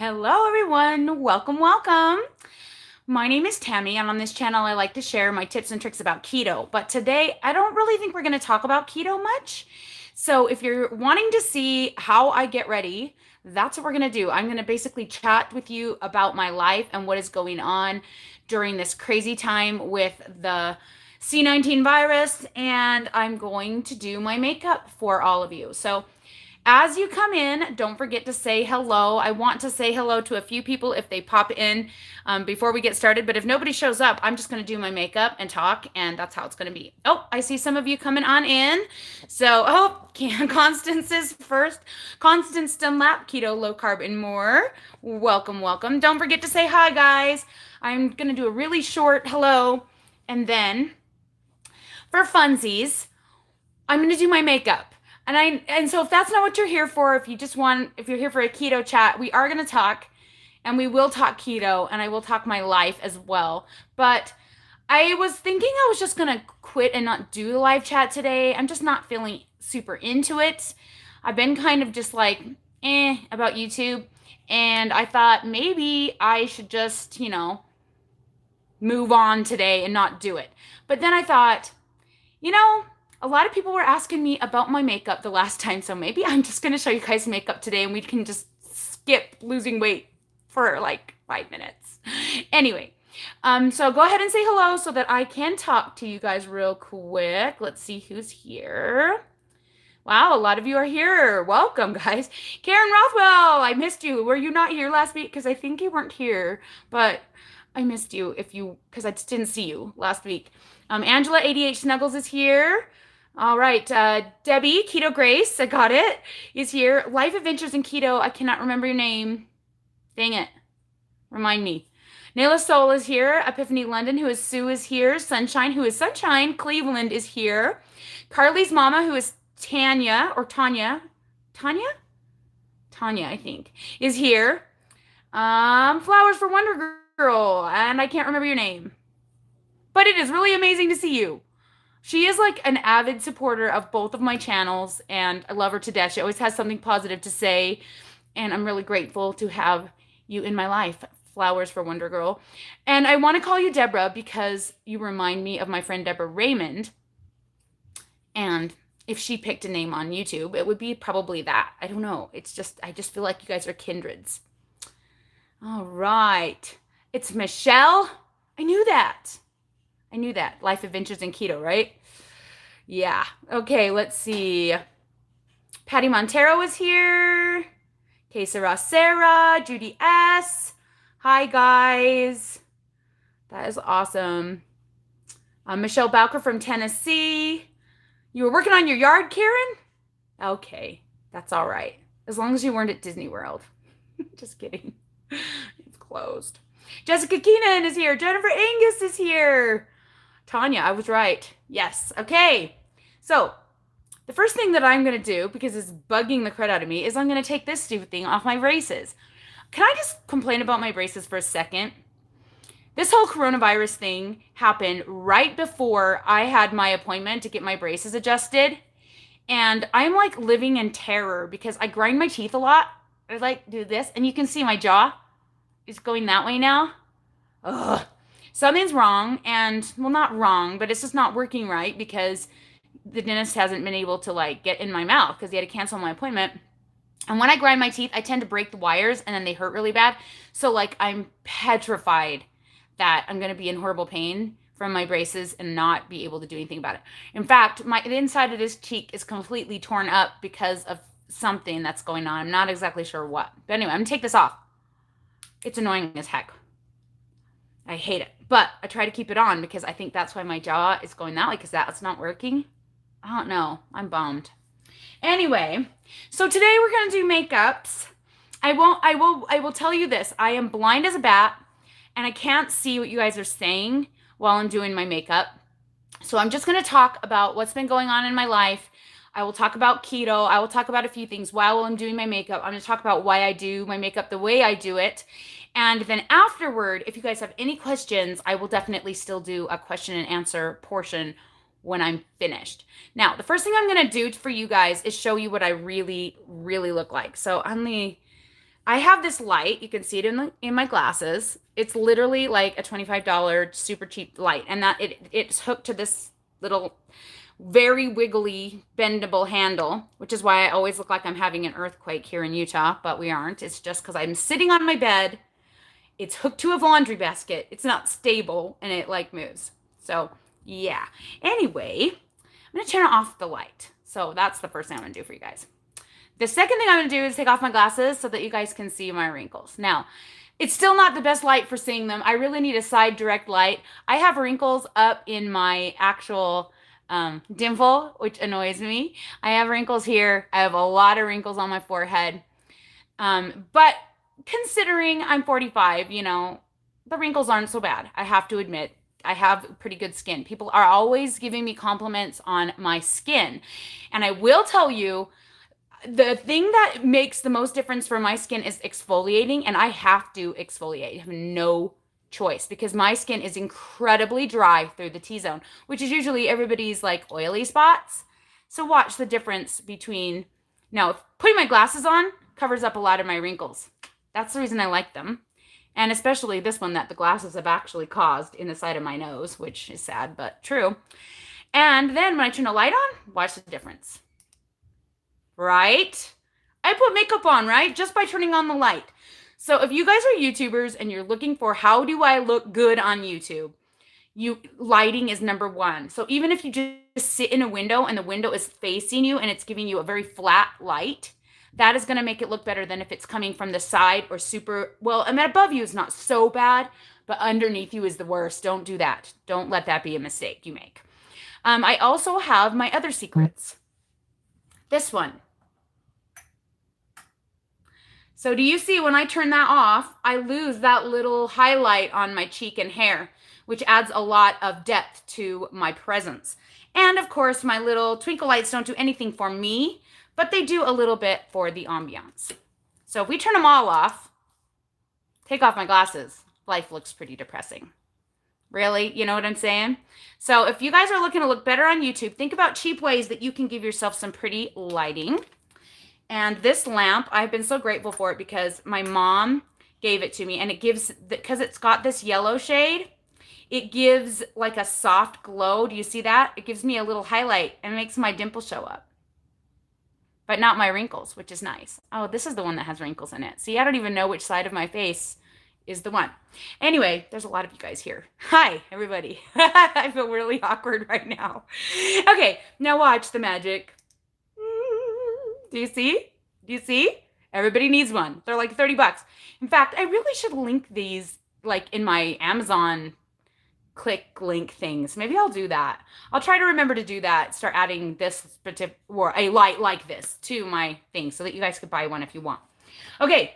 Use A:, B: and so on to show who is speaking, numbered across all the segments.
A: Hello, everyone. Welcome, welcome. My name is Tammy, and on this channel, I like to share my tips and tricks about keto. But today, I don't really think we're going to talk about keto much. So, if you're wanting to see how I get ready, that's what we're going to do. I'm going to basically chat with you about my life and what is going on during this crazy time with the C-19 virus, and I'm going to do my makeup for all of you. So, as you come in, don't forget to say hello. I want to say hello to a few people if they pop in before we get started. But if nobody shows up, I'm just going to do my makeup and talk, and that's how it's going to be. Oh, I see some of you coming on in. So, Constance is first. Constance Dunlap, Keto, Low Carb, and More. Welcome, welcome. Don't forget to say hi, guys. I'm going to do a really short hello, and then for funsies, I'm going to do my makeup. And so if that's not what you're here for, if you're here for a keto chat, we are going to talk, and we will talk keto, and I will talk my life as well. But I was thinking I was just going to quit and not do the live chat today. I'm just not feeling super into it. I've been kind of just like about YouTube, and I thought maybe I should just, move on today and not do it. But then I thought, a lot of people were asking me about my makeup the last time, so maybe I'm just going to show you guys makeup today, and we can just skip losing weight for like 5 minutes. Anyway, so go ahead and say hello so that I can talk to you guys real quick. Let's see who's here. Wow, a lot of you are here. Welcome, guys. Karen Rothwell, I missed you. Were you not here last week? Because I think you weren't here, but I missed you because I just didn't see you last week. Angela 88 Snuggles is here. All right, Debbie, Keto Grace, I got it, is here. Life Adventures in Keto, I cannot remember your name. Dang it. Remind me. Nayla Soul is here. Epiphany London, who is Sue, is here. Sunshine, who is Sunshine. Cleveland is here. Carly's mama, who is Tanya, or Tanya. Tanya? Tanya, I think, is here. Flowers for Wonder Girl, and I can't remember your name. But it is really amazing to see you. She is like an avid supporter of both of my channels, and I love her to death. She always has something positive to say, and I'm really grateful to have you in my life. Flowers for Wonder Girl. And I want to call you Deborah because you remind me of my friend Deborah Raymond. And if she picked a name on YouTube, it would be probably that. I don't know. I just feel like you guys are kindreds. All right. It's Michelle. I knew that. Life Adventures in Keto, right? Yeah. Okay, let's see. Patty Montero is here. Que Sera Sarah. Judy S. Hi, guys. That is awesome. Michelle Bowker from Tennessee. You were working on your yard, Karen? Okay, that's all right. As long as you weren't at Disney World. Just kidding. It's closed. Jessica Keenan is here. Jennifer Angus is here. Tanya, I was right. Yes. Okay. So, the first thing that I'm going to do, because it's bugging the crud out of me, is I'm going to take this stupid thing off my braces. Can I just complain about my braces for a second? This whole coronavirus thing happened right before I had my appointment to get my braces adjusted. And I'm like living in terror because I grind my teeth a lot. I like do this, and you can see my jaw is going that way now. Ugh. Something's wrong, and well, not wrong, but it's just not working right because the dentist hasn't been able to like get in my mouth because he had to cancel my appointment. And when I grind my teeth, I tend to break the wires, and then they hurt really bad. So like I'm petrified that I'm going to be in horrible pain from my braces and not be able to do anything about it. In fact, the inside of this cheek is completely torn up because of something that's going on. I'm not exactly sure what. But anyway, I'm going to take this off. It's annoying as heck. I hate it. But I try to keep it on because I think that's why my jaw is going that way, because that's not working. I don't know. I'm bummed. Anyway, so today we're going to do makeups. I will tell you this. I am blind as a bat, and I can't see what you guys are saying while I'm doing my makeup. So I'm just going to talk about what's been going on in my life. I will talk about keto. I will talk about a few things while I'm doing my makeup. I'm going to talk about why I do my makeup the way I do it. And then afterward, if you guys have any questions, I will definitely still do a question and answer portion when I'm finished. Now, the first thing I'm going to do for you guys is show you what I really, really look like. So I have this light. You can see it in my glasses. It's literally like a $25 super cheap light, and that it's hooked to this little very wiggly bendable handle, which is why I always look like I'm having an earthquake here in Utah, but we aren't. It's just because I'm sitting on my bed. It's hooked to a laundry basket. It's not stable and it like moves. So, yeah. Anyway, I'm going to turn off the light. So, that's the first thing I'm going to do for you guys. The second thing I'm going to do is take off my glasses so that you guys can see my wrinkles. Now, it's still not the best light for seeing them. I really need a side direct light. I have wrinkles up in my actual dimple, which annoys me. I have wrinkles here. I have a lot of wrinkles on my forehead. But considering I'm 45, the wrinkles aren't so bad. I have to admit, I have pretty good skin. People are always giving me compliments on my skin. And I will tell you, the thing that makes the most difference for my skin is exfoliating, and I have to exfoliate. I have no choice because my skin is incredibly dry through the T-zone, which is usually everybody's like oily spots. So watch the difference between, now putting my glasses on covers up a lot of my wrinkles. That's the reason I like them. And especially this one that the glasses have actually caused in the side of my nose, which is sad, but true. And then when I turn the light on, watch the difference. Right? I put makeup on, right? Just by turning on the light. So if you guys are YouTubers and you're looking for how do I look good on YouTube, lighting is number one. So even if you just sit in a window and the window is facing you and it's giving you a very flat light, that is going to make it look better than if it's coming from the side or super, well, I mean, above you is not so bad, but underneath you is the worst. Don't do that. Don't let that be a mistake you make. I also have my other secrets. This one. So do you see when I turn that off, I lose that little highlight on my cheek and hair, which adds a lot of depth to my presence. And of course, my little twinkle lights don't do anything for me, but they do a little bit for the ambiance. So if we turn them all off, take off my glasses, life looks pretty depressing. Really? You know what I'm saying? So if you guys are looking to look better on YouTube, think about cheap ways that you can give yourself some pretty lighting. And this lamp, I've been so grateful for it because my mom gave it to me, and it gives, because it's got this yellow shade, it gives like a soft glow. Do you see that? It gives me a little highlight and makes my dimple show up. But not my wrinkles, which is nice. Oh, this is the one that has wrinkles in it. See, I don't even know which side of my face is the one. Anyway, there's a lot of you guys here. Hi, everybody. I feel really awkward right now. Okay, now watch the magic. Do you see? Do you see? Everybody needs one. They're like 30 bucks. In fact, I really should link these like in my Amazon click link things. Maybe I'll do that. I'll try to remember to do that. Start adding this or a light like this to my thing so that you guys could buy one if you want. Okay,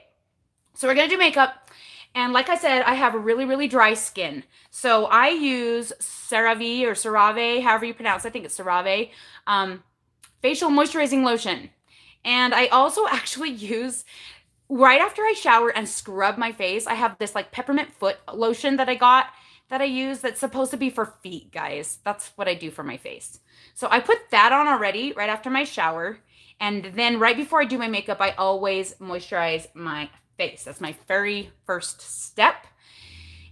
A: so we're going to do makeup. And like I said, I have a really, really dry skin. So I use CeraVe or CeraVe, however you pronounce it. I think it's CeraVe, facial moisturizing lotion. And I also actually use, right after I shower and scrub my face, I have this like peppermint foot lotion that I got that I use that's supposed to be for feet, guys. That's what I do for my face. So I put that on already right after my shower. And then right before I do my makeup, I always moisturize my face. That's my very first step.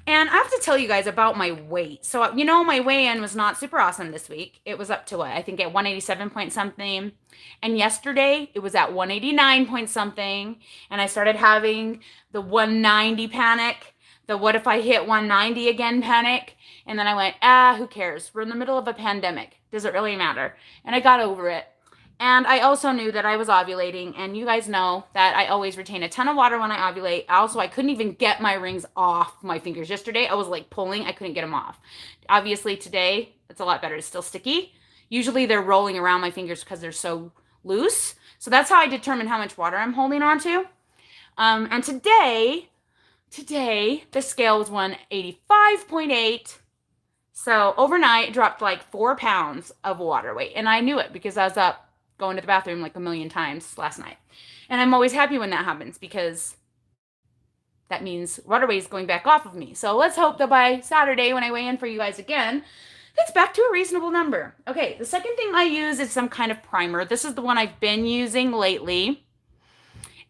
A: And I have to tell you guys about my weight. So, my weigh-in was not super awesome this week. It was up to what? I think at 187 point something. And yesterday it was at 189 point something. And I started having the 190 panic, the what if I hit 190 again panic. And then I went, who cares? We're in the middle of a pandemic. Does it really matter? And I got over it. And I also knew that I was ovulating, and you guys know that I always retain a ton of water when I ovulate. Also, I couldn't even get my rings off my fingers. Yesterday, I was like pulling. I couldn't get them off. Obviously, today, it's a lot better. It's still sticky. Usually, they're rolling around my fingers because they're so loose. So that's how I determine how much water I'm holding on to. And today, the scale was 185.8. So overnight, it dropped like 4 pounds of water weight. And I knew it because I was up going to the bathroom like a million times last night. And I'm always happy when that happens because that means water weight is going back off of me. So let's hope that by Saturday when I weigh in for you guys again, it's back to a reasonable number. Okay, the second thing I use is some kind of primer. This is the one I've been using lately.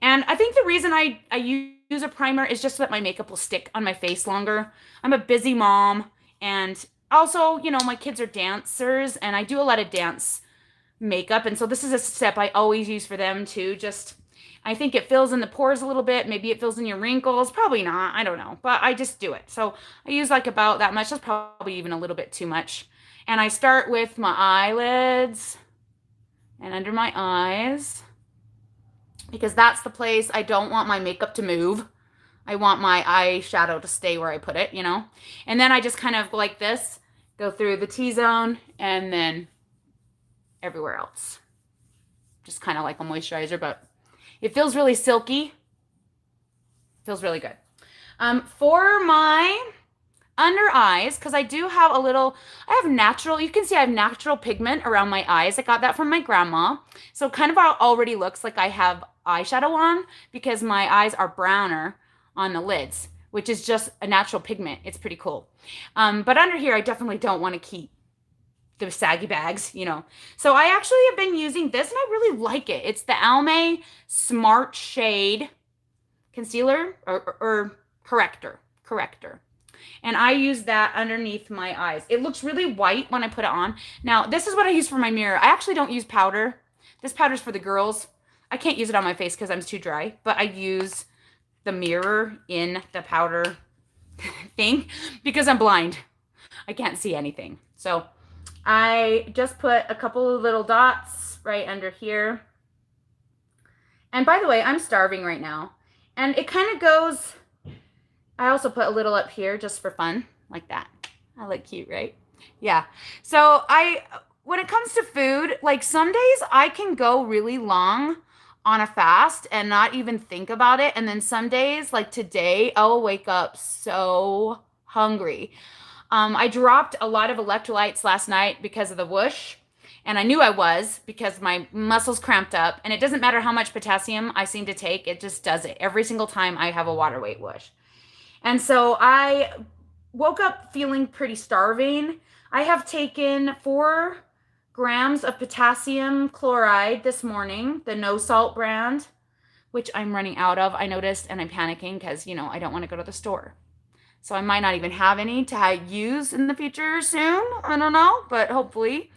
A: And I think the reason I use a primer is just so that my makeup will stick on my face longer. I'm a busy mom, and also, you know, my kids are dancers, and I do a lot of dance makeup. And so this is a step I always use for them too. Just, I think it fills in the pores a little bit. Maybe it fills in your wrinkles. Probably not. I don't know. But I just do it. So I use like about that much. That's probably even a little bit too much. And I start with my eyelids and under my eyes, because that's the place I don't want my makeup to move. I want my eyeshadow to stay where I put it, you know? And then I just kind of like this, go through the T-zone and then everywhere else. Just kind of like a moisturizer, but it feels really silky. Feels really good. For my under eyes, because I do have a little, I have natural, you can see I have natural pigment around my eyes. I got that from my grandma. So kind of already looks like I have eyeshadow on, because my eyes are browner on the lids, which is just a natural pigment. It's pretty cool. But under here, I definitely don't want to keep the saggy bags, you know. So I actually have been using this, and I really like it. It's the Almay Smart Shade Concealer or Corrector. And I use that underneath my eyes. It looks really white when I put it on. Now, this is what I use for my mirror. I actually don't use powder. This powder's for the girls. I can't use it on my face because I'm too dry, but I use the mirror in the powder thing because I'm blind. I can't see anything. So I just put a couple of little dots right under here. And by the way, I'm starving right now. And it kind of goes, I also put a little up here just for fun, like that. I look cute, right? Yeah. So when it comes to food, like some days I can go really long on a fast and not even think about it. And then some days, like today, I'll wake up so hungry. I dropped a lot of electrolytes last night because of the whoosh. And I knew I was, because my muscles cramped up. And it doesn't matter how much potassium I seem to take. It just does it every single time I have a water weight whoosh. And so I woke up feeling pretty starving. I have taken 4 grams of potassium chloride this morning, the no salt brand, which I'm running out of, I noticed, and I'm panicking because, you know, I don't want to go to the store. So I might not even have any to use in the future soon. I don't know, but hopefully.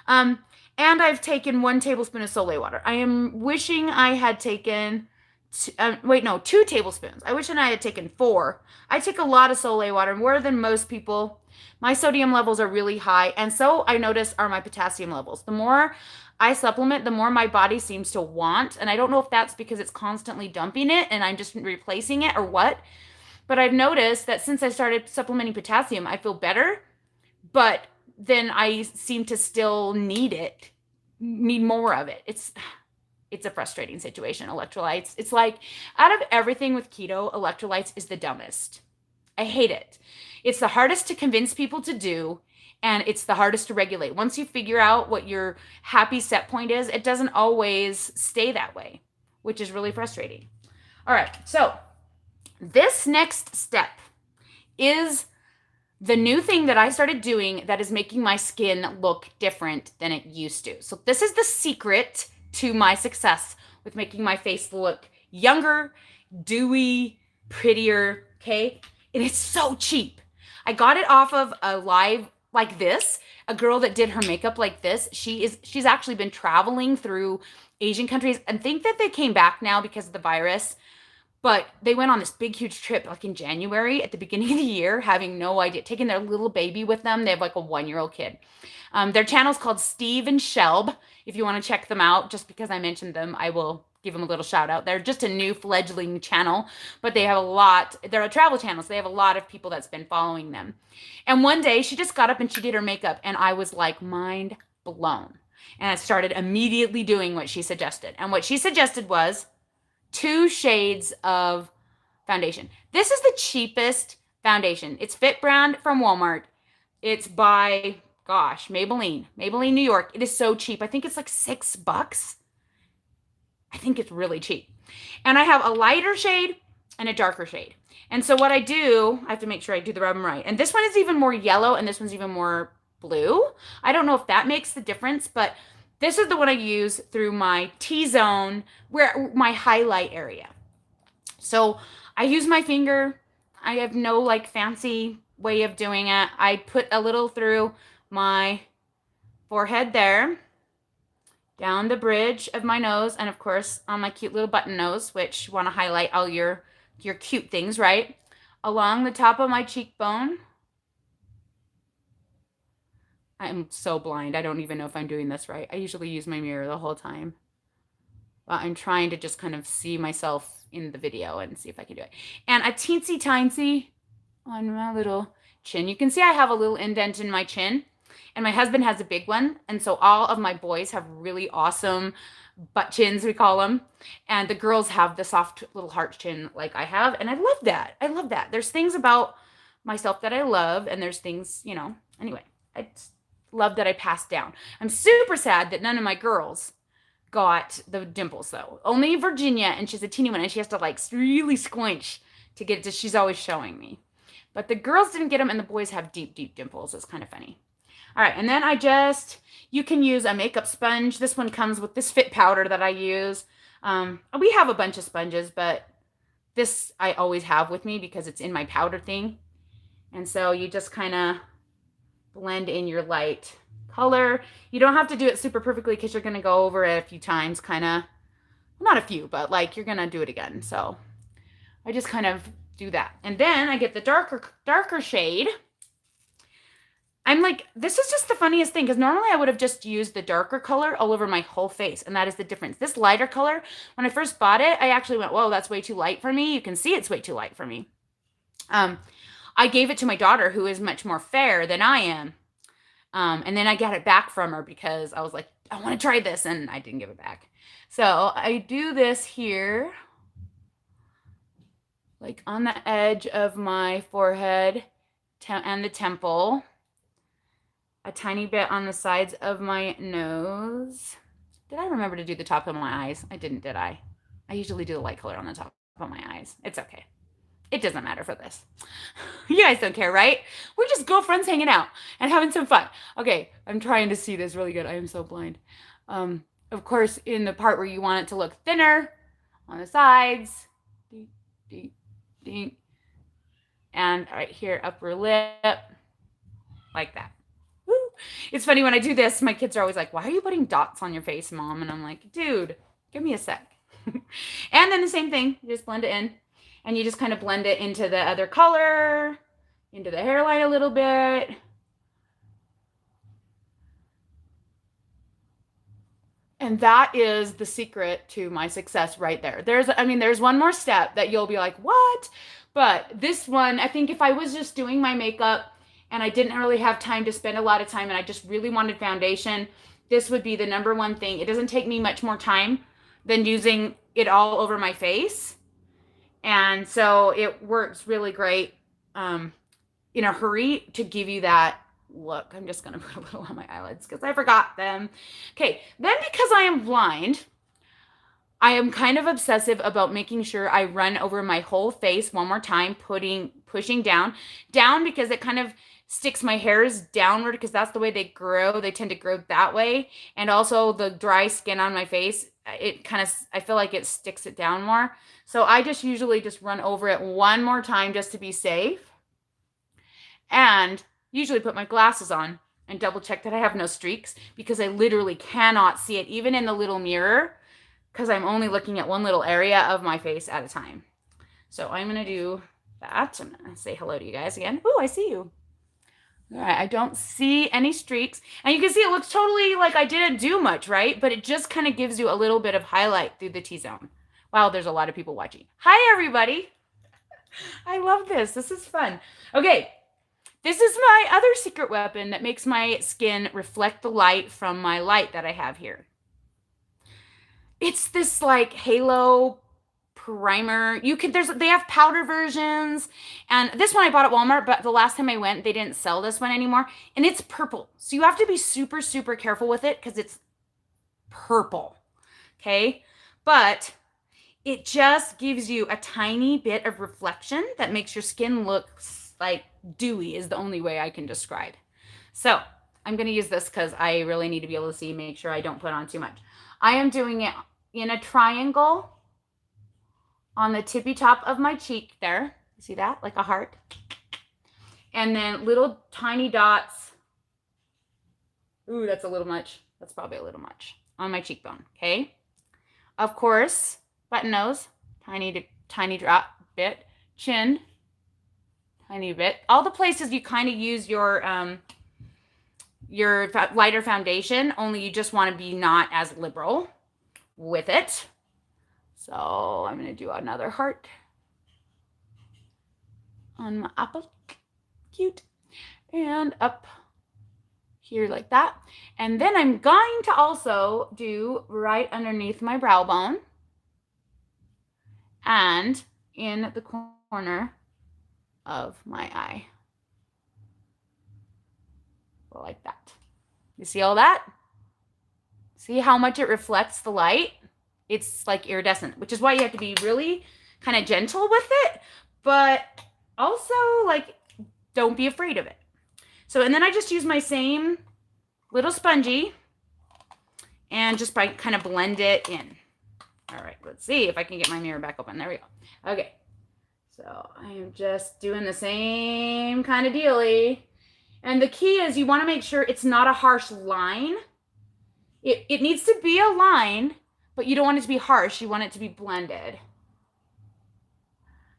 A: And I've taken 1 tablespoon of Soleil water. I am wishing I had taken 2 tablespoons. I wish I had taken 4. I take a lot of Soleil water, more than most people. My sodium levels are really high, and so I notice are my potassium levels. The more I supplement, the more my body seems to want, and I don't know if that's because it's constantly dumping it and I'm just replacing it or what, but I've noticed that since I started supplementing potassium, I feel better, but then I seem to still need more of it. It's a frustrating situation, electrolytes. It's like, out of everything with keto, electrolytes is the dumbest. I hate it. It's the hardest to convince people to do, and it's the hardest to regulate. Once you figure out what your happy set point is, it doesn't always stay that way, which is really frustrating. All right, so this next step is the new thing that I started doing that is making my skin look different than it used to. So this is the secret to my success with making my face look younger, dewy, prettier, okay? And it's so cheap. I got it off of a live like this, a girl that did her makeup like this. She's actually been traveling through Asian countries, and think that they came back now because of the virus. But they went on this big, huge trip like in January at the beginning of the year, having no idea, taking their little baby with them. They have like a 1-year-old kid. Their channel's called Steve and Shelb. If you want to check them out, just because I mentioned them, I will give them a little shout out. They're just a new fledgling channel, but they have they're a travel channel, so they have a lot of people that's been following them. And one day she just got up and she did her makeup, and I was like mind blown. And I started immediately doing what she suggested. And what she suggested was 2 shades of foundation. This is the cheapest foundation. It's Fit brand from Walmart. It's by, Maybelline, New York. It is so cheap. I think it's like $6. I think it's really cheap. And I have a lighter shade and a darker shade. And so what I do, I have to make sure I do the rub right. And this one is even more yellow, and this one's even more blue. I don't know if that makes the difference, but This is the one I use through my T-zone, where my highlight area. So I use my finger. I have no like fancy way of doing it. I put a little through my forehead there, down the bridge of my nose, and of course on my cute little button nose, which you want to highlight all your cute things, right? Along the top of my cheekbone. I'm so blind. I don't even know if I'm doing this right. I usually use my mirror the whole time. But I'm trying to just kind of see myself in the video and see if I can do it. And a teensy tiny on my little chin. You can see I have a little indent in my chin. And my husband has a big one. And so all of my boys have really awesome butt chins, we call them. And the girls have the soft little heart chin like I have. And I love that. I love that. There's things about myself that I love. And there's things, you know, anyway, I love that I passed down. I'm super sad that none of my girls got the dimples though. Only Virginia, and she's a teeny one, and she has to like really squinch to get it to, she's always showing me. But the girls didn't get them, and the boys have deep, deep dimples. It's kind of funny. All right, and then you can use a makeup sponge. This one comes with this Fit powder that I use. We have a bunch of sponges, but this I always have with me because it's in my powder thing. And so you just kind of blend in your light color. You don't have to do it super perfectly because you're going to go over it a few times, kind of, well, not a few, but like you're going to do it again. So I just kind of do that. And then I get the darker shade. I'm like, this is just the funniest thing because normally I would have just used the darker color all over my whole face. And that is the difference. This lighter color, when I first bought it, I actually went, whoa, that's way too light for me. You can see it's way too light for me. I gave it to my daughter who is much more fair than I am. And then I got it back from her because I was like, I want to try this. And I didn't give it back. So I do this here, like on the edge of my forehead and the temple. A tiny bit on the sides of my nose. Did I remember to do the top of my eyes? I didn't, did I? I usually do the light color on the top of my eyes. It's okay. It doesn't matter for this. You guys don't care, right? We're just girlfriends hanging out and having some fun. Okay, I'm trying to see this really good. I am so blind. Of course, in the part where you want it to look thinner on the sides. Ding, ding, ding. And right here, upper lip. Like that. It's funny when I do this, my kids are always like, why are you putting dots on your face, Mom? And I'm like, dude, give me a sec. And then the same thing, you just blend it in. And you just kind of blend it into the other color, into the hairline a little bit. And that is the secret to my success right there. There's one more step that you'll be like, what? But this one, I think if I was just doing my makeup and I didn't really have time to spend a lot of time and I just really wanted foundation, this would be the number one thing. It doesn't take me much more time than using it all over my face. And so it works really great in a hurry to give you that look. I'm just going to put a little on my eyelids because I forgot them. Okay, then because I am blind, I am kind of obsessive about making sure I run over my whole face one more time, pushing down because it kind of sticks my hairs downward because that's the way they grow. They tend to grow that way. And also the dry skin on my face, I feel like it sticks it down more. So I just usually just run over it one more time just to be safe. And usually put my glasses on and double check that I have no streaks because I literally cannot see it even in the little mirror because I'm only looking at one little area of my face at a time. So I'm going to do that. I'm going to say hello to you guys again. Ooh, I see you. All right, I don't see any streaks. And you can see it looks totally like I didn't do much, right? But it just kind of gives you a little bit of highlight through the T-zone. Wow, there's a lot of people watching. Hi, everybody. I love this. This is fun. Okay, this is my other secret weapon that makes my skin reflect the light from my light that I have here. It's this like halo primer. They have powder versions, and this one I bought at Walmart, but the last time I went, they didn't sell this one anymore, and it's purple. So you have to be super, super careful with it because it's purple, okay? But it just gives you a tiny bit of reflection that makes your skin look like dewy is the only way I can describe. So I'm going to use this because I really need to be able to see, make sure I don't put on too much. I am doing it in a triangle on the tippy top of my cheek there. See that? Like a heart. And then little tiny dots. Ooh, that's a little much. That's probably a little much on my cheekbone. Okay. Of course, button nose, tiny drop bit, chin, tiny bit. All the places you kind of use your lighter foundation, only you just want to be not as liberal with it. So I'm going to do another heart on my apple. Cute. And up here like that. And then I'm going to also do right underneath my brow bone and in the corner of my eye. Like that. You see all that? See how much it reflects the light? It's like iridescent, which is why you have to be really kind of gentle with it, but also like don't be afraid of it. So, and then I just use my same little spongy and just by kind of blend it in. All right, let's see if I can get my mirror back open. There we go. Okay, so I am just doing the same kind of dealy. And the key is you want to make sure it's not a harsh line. It needs to be a line, but you don't want it to be harsh. You want it to be blended.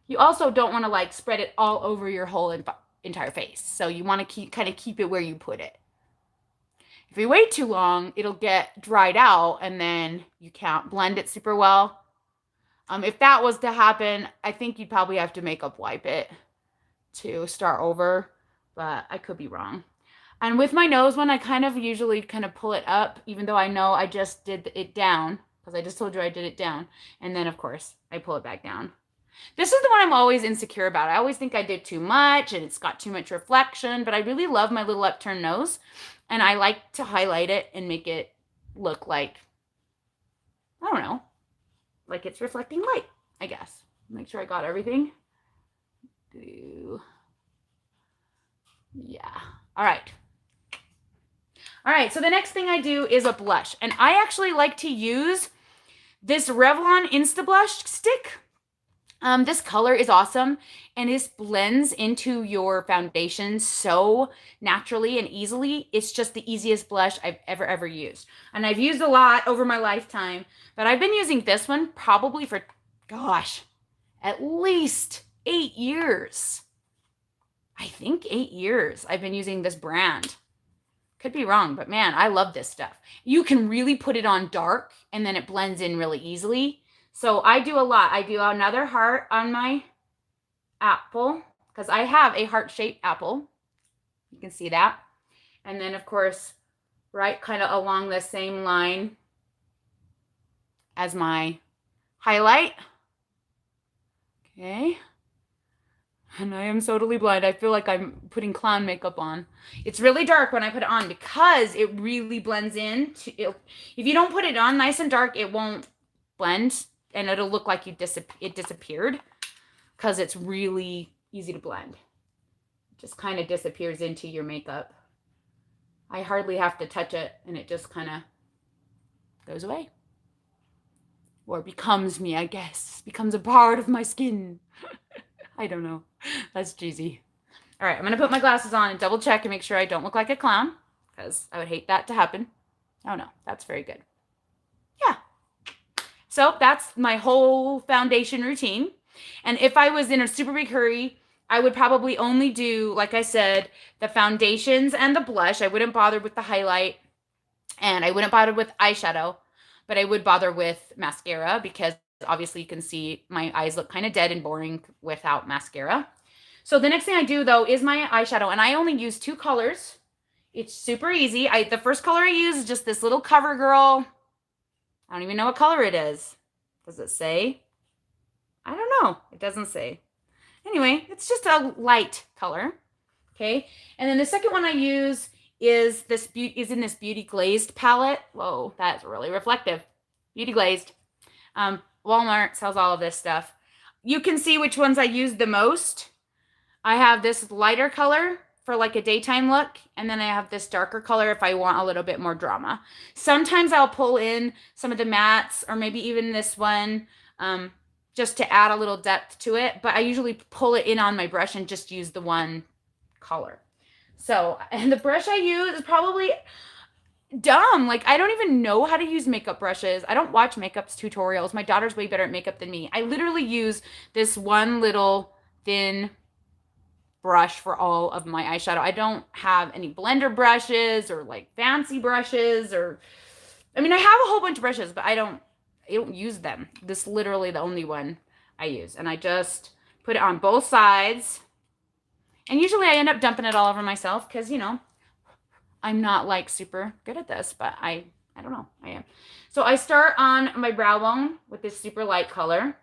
A: You also don't want to like spread it all over your whole entire face. So you want to kind of keep it where you put it. If you wait too long, it'll get dried out and then you can't blend it super well. If that was to happen, I think you'd probably have to makeup wipe it to start over, but I could be wrong. And with my nose one, I kind of usually kind of pull it up, even though I know I just did it down, because I just told you I did it down. And then, of course, I pull it back down. This is the one I'm always insecure about. I always think I did too much and it's got too much reflection, but I really love my little upturned nose. And I like to highlight it and make it look like, I don't know, like it's reflecting light, I guess. Make sure I got everything. Yeah. All right. All right, so the next thing I do is a blush. And I actually like to use this Revlon Insta Blush stick. This color is awesome, and this blends into your foundation so naturally and easily. It's just the easiest blush I've ever used. And I've used a lot over my lifetime, but I've been using this one probably for, gosh, at least 8 years. I think 8 years I've been using this brand. Could be wrong, but man, I love this stuff. You can really put it on dark and then it blends in really easily. So I do a lot. I do another heart on my apple because I have a heart-shaped apple. You can see that. And then, of course, right kind of along the same line as my highlight. Okay. And I am totally blind. I feel like I'm putting clown makeup on. It's really dark when I put it on because it really blends in. If you don't put it on nice and dark, it won't blend. And it'll look like it disappeared because it's really easy to blend. It just kind of disappears into your makeup. I hardly have to touch it and it just kind of goes away. Or becomes me, I guess. Becomes a part of my skin. I don't know. That's cheesy. All right, I'm going to put my glasses on and double check and make sure I don't look like a clown because I would hate that to happen. Oh no, that's very good. Yeah. So that's my whole foundation routine. And if I was in a super big hurry, I would probably only do, like I said, the foundations and the blush. I wouldn't bother with the highlight and I wouldn't bother with eyeshadow, but I would bother with mascara because obviously you can see my eyes look kind of dead and boring without mascara. So the next thing I do though is my eyeshadow, and I only use 2 colors. It's super easy. The first color I use is just this little CoverGirl. I don't even know what color it is. Does it say? I don't know. It doesn't say. Anyway, it's just a light color. Okay. And then the second one I use is in this Beauty Glazed palette. Whoa, that's really reflective. Beauty Glazed. Walmart sells all of this stuff. You can see which ones I use the most. I have this lighter color, for like a daytime look. And then I have this darker color if I want a little bit more drama. Sometimes I'll pull in some of the mattes or maybe even this one just to add a little depth to it. But I usually pull it in on my brush and just use the one color. So, and the brush I use is probably dumb. Like, I don't even know how to use makeup brushes. I don't watch makeup tutorials. My daughter's way better at makeup than me. I literally use this one little thin brush for all of my eyeshadow. I don't have any blender brushes or like fancy brushes or I mean, I have a whole bunch of brushes, but I don't use them. This is literally the only one I use. And I just put it on both sides. And usually I end up dumping it all over myself because, you know, I'm not like super good at this, but I don't know. I am. So I start on my brow bone with this super light color.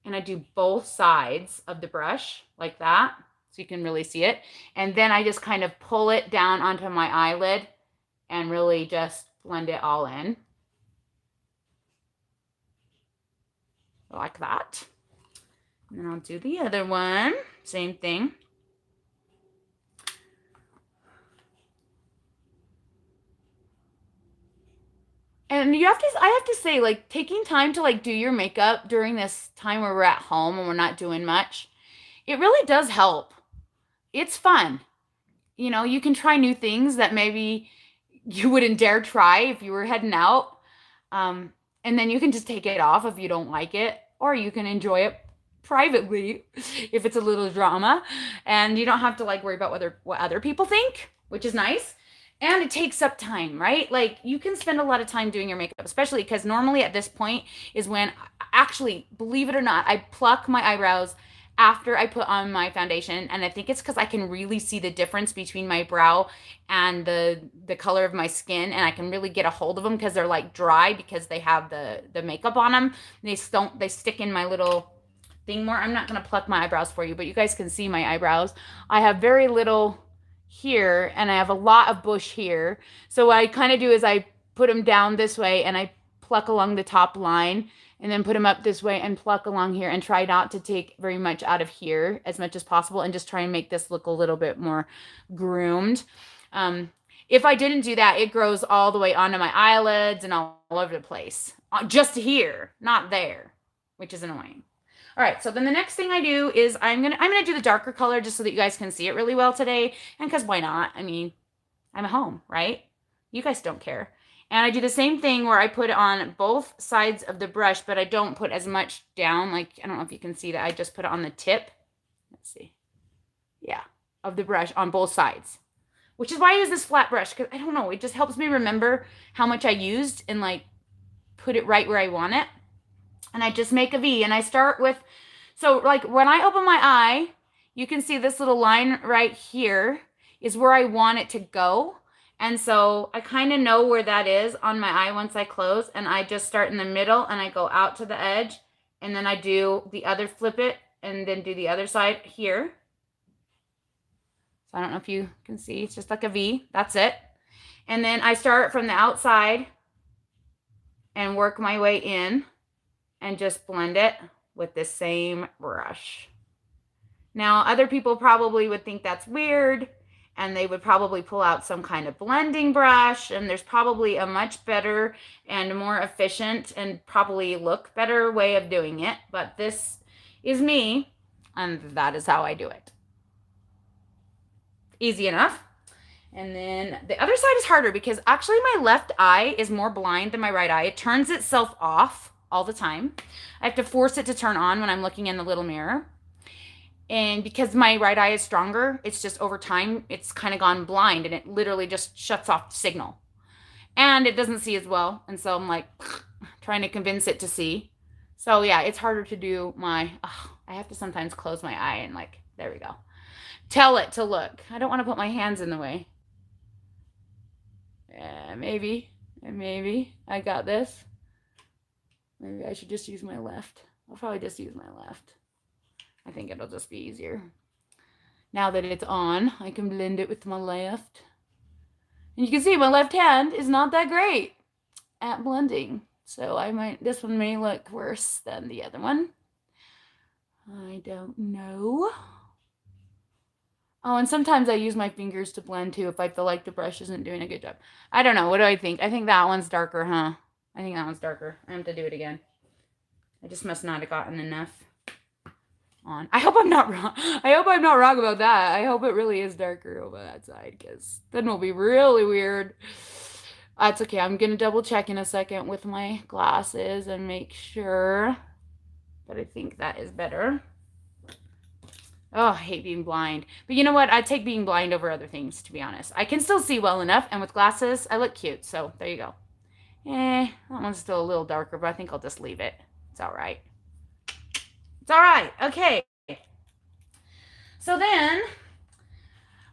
A: And I do both sides of the brush like that so you can really see it. And then I just kind of pull it down onto my eyelid and really just blend it all in. Like that. And then I'll do the other one. Same thing. And I have to say, like, taking time to like do your makeup during this time where we're at home and we're not doing much, it really does help. It's fun. You know, you can try new things that maybe you wouldn't dare try if you were heading out. And then you can just take it off if you don't like it, or you can enjoy it privately if it's a little drama, and you don't have to like worry about what other people think, which is nice. And it takes up time, right? Like you can spend a lot of time doing your makeup, especially because normally at this point is when actually, believe it or not, I pluck my eyebrows after I put on my foundation. And I think it's because I can really see the difference between my brow and the color of my skin. And I can really get a hold of them because they're like dry because they have the makeup on them. They stick in my little thing more. I'm not going to pluck my eyebrows for you, but you guys can see my eyebrows. I have very little here and I have a lot of bush here. So what I kind of do is I put them down this way and I pluck along the top line and then put them up this way and pluck along here and try not to take very much out of here as much as possible and just try and make this look a little bit more groomed. If I didn't do that, it grows all the way onto my eyelids and all over the place. Just here, not there, which is annoying. All right, so then the next thing I do is I'm gonna do the darker color just so that you guys can see it really well today. And because why not? I mean, I'm at home, right? You guys don't care. And I do the same thing where I put it on both sides of the brush, but I don't put as much down. Like, I don't know if you can see that. I just put it on the tip. Let's see. Yeah, of the brush on both sides. Which is why I use this flat brush, because I don't know, it just helps me remember how much I used and like put it right where I want it. And I just make a V and I start with, so like when I open my eye, you can see this little line right here is where I want it to go. And so I kind of know where that is on my eye once I close, and I just start in the middle and I go out to the edge and then I do the other, flip it and then do the other side here. So I don't know if you can see, it's just like a V, that's it. And then I start from the outside and work my way in and just blend it with the same brush. Now, other people probably would think that's weird, and they would probably pull out some kind of blending brush, and there's probably a much better and more efficient and probably look better way of doing it, but this is me, and that is how I do it. Easy enough. And then the other side is harder because actually my left eye is more blind than my right eye. It turns itself off all the time. I have to force it to turn on when I'm looking in the little mirror. And because my right eye is stronger, it's just over time, it's kind of gone blind and it literally just shuts off the signal. And it doesn't see as well. And so I'm like trying to convince it to see. So yeah, it's harder to do my, I have to sometimes close my eye and like, there we go. Tell it to look. I don't want to put my hands in the way. Yeah, maybe I got this. Maybe I should just use my left. I'll probably just use my left. I think it'll just be easier. Now that it's on, I can blend it with my left. And you can see my left hand is not that great at blending. So this one may look worse than the other one. I don't know. Oh, and sometimes I use my fingers to blend too if I feel like the brush isn't doing a good job. I don't know. What do I think? I think that one's darker, huh? I think that one's darker. I have to do it again. I just must not have gotten enough on. I hope I'm not wrong. I hope I'm not wrong about that. I hope it really is darker over that side, because then it'll be really weird. That's okay. I'm gonna double check in a second with my glasses and make sure. But I think that is better. Oh, I hate being blind. But you know what? I take being blind over other things, to be honest. I can still see well enough, and with glasses, I look cute. So there you go. That one's still a little darker, but I think I'll just leave it. It's all right. It's all right. Okay. So then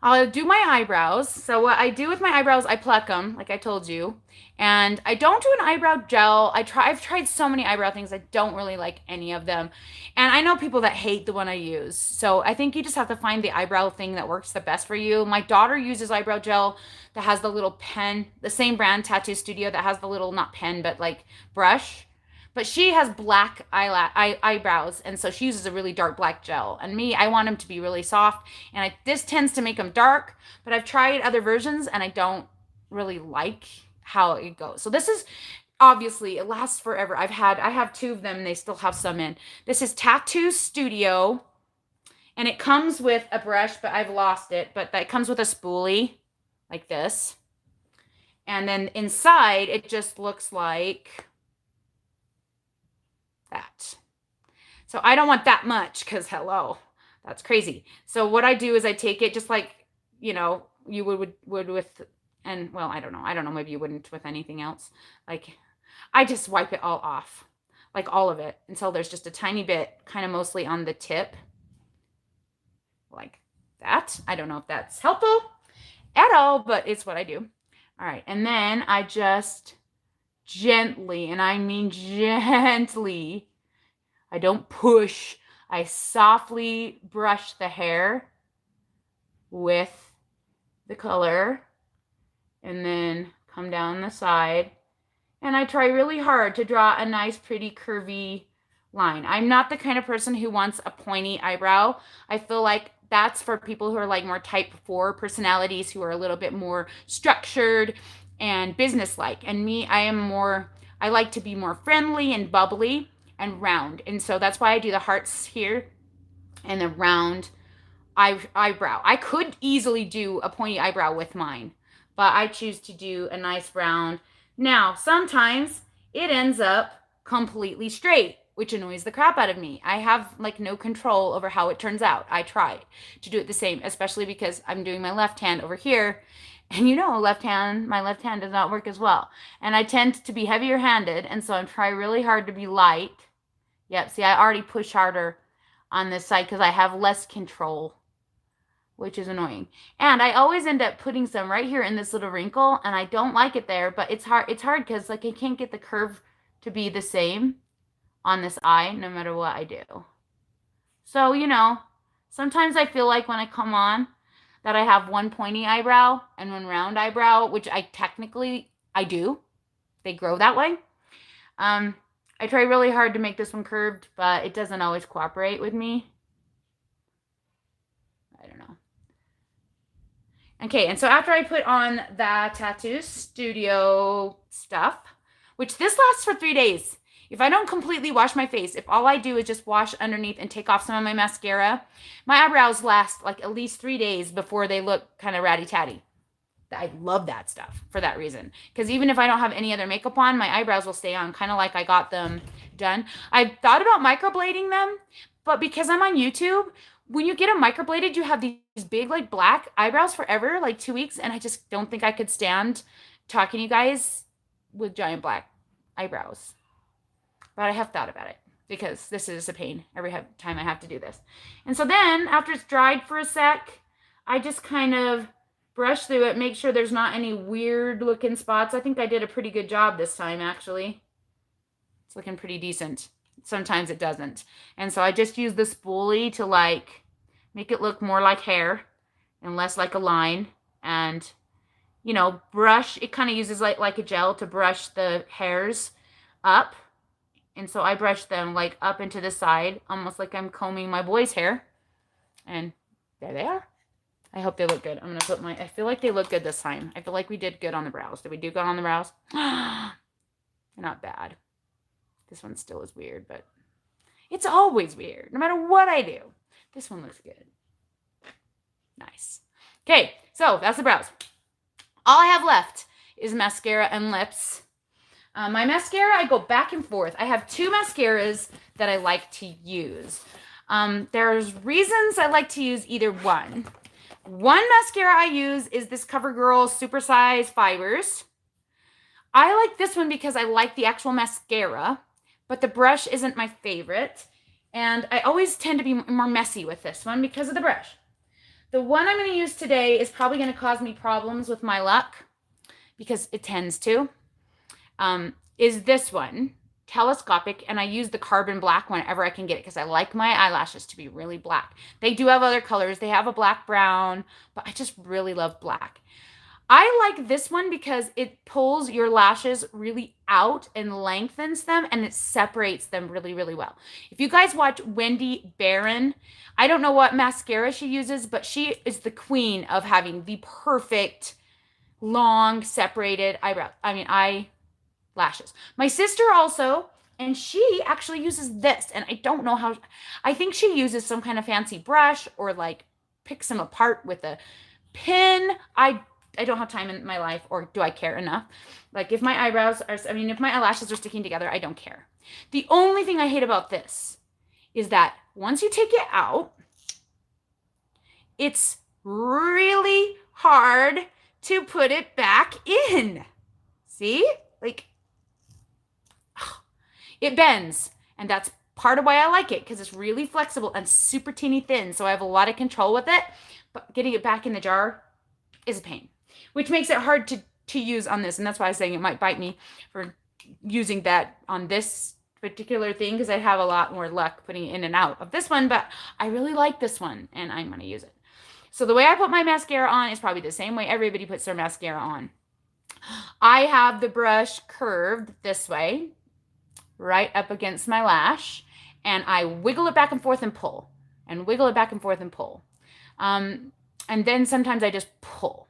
A: I'll do my eyebrows. So what I do with my eyebrows, I pluck them, like I told you. And I don't do an eyebrow gel. I've tried so many eyebrow things. I don't really like any of them. And I know people that hate the one I use. So I think you just have to find the eyebrow thing that works the best for you. My daughter uses eyebrow gel that has the little pen, the same brand, Tattoo Studio, that has the little, not pen, but like brush. But she has black eyebrows, and so she uses a really dark black gel. And me, I want them to be really soft, and this tends to make them dark. But I've tried other versions, and I don't really like how it goes. So this is obviously, it lasts forever. I have two of them, and they still have some in. This is Tattoo Studio, and it comes with a brush, but I've lost it. But it comes with a spoolie like this, and then inside it just looks like that. So I don't want that much, because hello, that's crazy. So what I do is I take it just like, you know, you would with, and well, I don't know, maybe you wouldn't with anything else. Like, I just wipe it all off, like all of it, until there's just a tiny bit, kind of mostly on the tip, like that. I don't know if that's helpful at all, but it's what I do. All right, and then I just gently, and I mean gently, I don't push, I softly brush the hair with the color, and then come down the side, and I try really hard to draw a nice, pretty, curvy line. I'm not the kind of person who wants a pointy eyebrow. I feel like that's for people who are like more type 4 personalities, who are a little bit more structured and businesslike. And me, I like to be more friendly and bubbly and round. And so that's why I do the hearts here and the round eyebrow. I could easily do a pointy eyebrow with mine, but I choose to do a nice round. Now, sometimes it ends up completely straight, which annoys the crap out of me. I have like no control over how it turns out. I try to do it the same, especially because I'm doing my left hand over here. And you know, my left hand does not work as well. And I tend to be heavier handed, and so I try really hard to be light. Yep, see, I already push harder on this side because I have less control, which is annoying. And I always end up putting some right here in this little wrinkle, and I don't like it there, but it's hard because like I can't get the curve to be the same on this eye no matter what I do. So, you know, sometimes I feel like when I come on that I have one pointy eyebrow and one round eyebrow, which I do. They grow that way. I try really hard to make this one curved, but it doesn't always cooperate with me. I don't know. Okay, and so after I put on the Tattoo Studio stuff, which this lasts for 3 days. If I don't completely wash my face, if all I do is just wash underneath and take off some of my mascara, my eyebrows last like at least 3 days before they look kind of ratty-tatty. I love that stuff for that reason. Because even if I don't have any other makeup on, my eyebrows will stay on, kind of like I got them done. I thought about microblading them, but because I'm on YouTube, when you get them microbladed, you have these big like black eyebrows forever, like 2 weeks, and I just don't think I could stand talking to you guys with giant black eyebrows. But I have thought about it, because this is a pain every time I have to do this. And so then, after it's dried for a sec, I just kind of brush through it, make sure there's not any weird looking spots. I think I did a pretty good job this time, actually. It's looking pretty decent. Sometimes it doesn't. And so I just use the spoolie to like make it look more like hair and less like a line. And, you know, brush, it kind of uses like a gel to brush the hairs up. And so I brush them like up into the side, almost like I'm combing my boy's hair. And there they are. I hope they look good. I'm going to put my, I feel like they look good this time. I feel like we did good on the brows. Did we do good on the brows? Not bad. This one still is weird, but it's always weird, no matter what I do. This one looks good. Nice. Okay, so that's the brows. All I have left is mascara and lips. My mascara, I go back and forth. I have two mascaras that I like to use. There's reasons I like to use either one. One mascara I use is this CoverGirl Super Size Fibers. I like this one because I like the actual mascara, but the brush isn't my favorite. And I always tend to be more messy with this one because of the brush. The one I'm going to use today is probably going to cause me problems with my luck because it tends to. Is this one, telescopic, and I use the carbon black whenever I can get it because I like my eyelashes to be really black. They do have other colors. They have a black brown, but I just really love black. I like this one because it pulls your lashes really out and lengthens them, and it separates them really, really well. If you guys watch Wendy Barron, I don't know what mascara she uses, but she is the queen of having the perfect long separated eyelashes. My sister also, and she actually uses this, and I don't know how, I think she uses some kind of fancy brush or like picks them apart with a pin. I don't have time in my life, or do I care enough? Like if my eyebrows are, if my eyelashes are sticking together, I don't care. The only thing I hate about this is that once you take it out, it's really hard to put it back in. See? Like, it bends, and that's part of why I like it, because it's really flexible and super teeny thin, so I have a lot of control with it, but getting it back in the jar is a pain, which makes it hard to use on this, and that's why I was saying it might bite me for using that on this particular thing, because I have a lot more luck putting it in and out of this one, but I really like this one, and I'm going to use it. So the way I put my mascara on is probably the same way everybody puts their mascara on. I have the brush curved this way, right up against my lash, and I wiggle it back and forth and pull, and wiggle it back and forth and pull. And then sometimes I just pull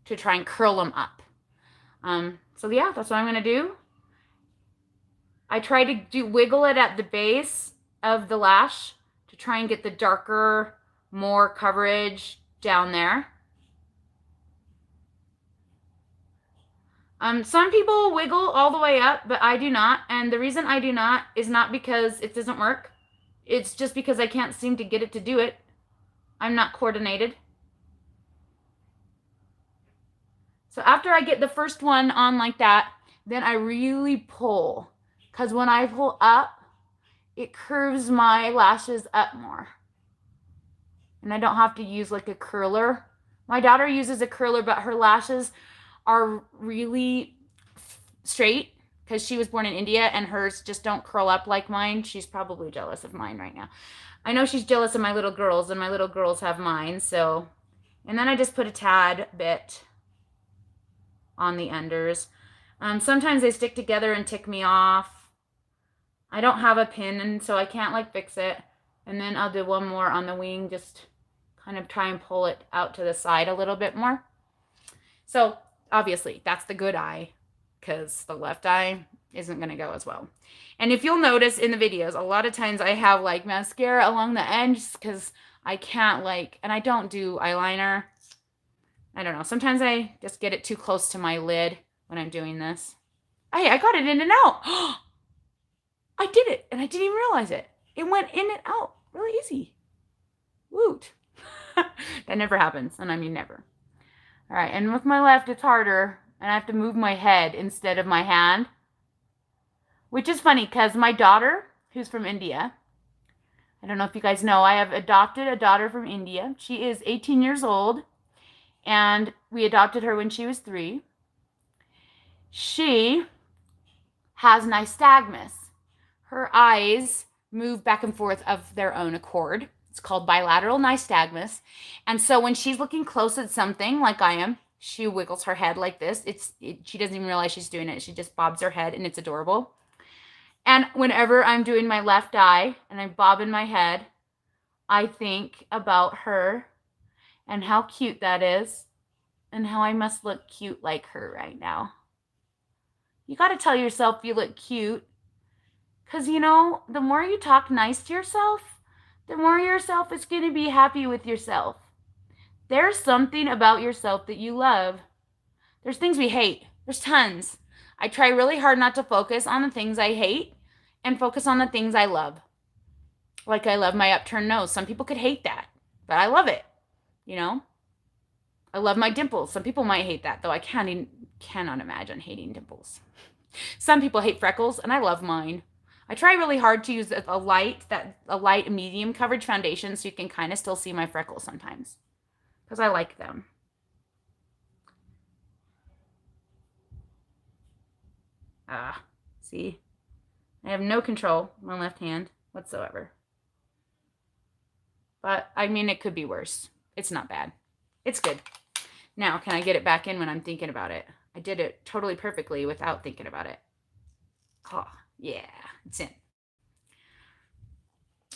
A: to try and curl them up. So yeah, that's what I'm going to do. I try to wiggle it at the base of the lash to try and get the darker, more coverage down there. Some people wiggle all the way up, but I do not. And the reason I do not is not because it doesn't work. It's just because I can't seem to get it to do it. I'm not coordinated. So after I get the first one on like that, then I really pull. Because when I pull up, it curves my lashes up more. And I don't have to use like a curler. My daughter uses a curler, but her lashes are really straight because she was born in India and hers just don't curl up like mine. She's probably jealous of mine right now. I know she's jealous of my little girls, and my little girls have mine. So, and then I just put a tad bit on the enders. Sometimes they stick together and tick me off. I don't have a pin, and so I can't like fix it. And then I'll do one more on the wing, just kind of try and pull it out to the side a little bit more. So obviously that's the good eye, because the left eye isn't going to go as well. And if you'll notice in the videos, a lot of times I have like mascara along the edge because I can't and I don't do eyeliner. I don't know. Sometimes I just get it too close to my lid when I'm doing this. Hey, I got it in and out. I did it, and I didn't even realize it. It went in and out really easy. Woot. That never happens, and I mean never. All right, and with my left, it's harder, and I have to move my head instead of my hand, which is funny because my daughter, who's from India, I don't know if you guys know, I have adopted a daughter from India. She is 18 years old, and we adopted her when she was 3. She has nystagmus. Her eyes move back and forth of their own accord. It's called bilateral nystagmus. And so when she's looking close at something, like I am, she wiggles her head like this. She doesn't even realize she's doing it. She just bobs her head, and it's adorable. And whenever I'm doing my left eye and I'm bobbing my head, I think about her and how cute that is and how I must look cute like her right now. You got to tell yourself you look cute because, you know, the more you talk nice to yourself, the more yourself is going to be happy with yourself. There's something about yourself that you love. There's things we hate. There's tons. I try really hard not to focus on the things I hate and focus on the things I love. Like I love my upturned nose. Some people could hate that, but I love it. You know, I love my dimples. Some people might hate that, though I cannot imagine hating dimples. Some people hate freckles, and I love mine. I try really hard to use a light medium coverage foundation so you can kind of still see my freckles sometimes because I like them. See? I have no control with my left hand whatsoever. But, I mean, it could be worse. It's not bad. It's good. Now, can I get it back in when I'm thinking about it? I did it totally perfectly without thinking about it. Oh, yeah, it's in.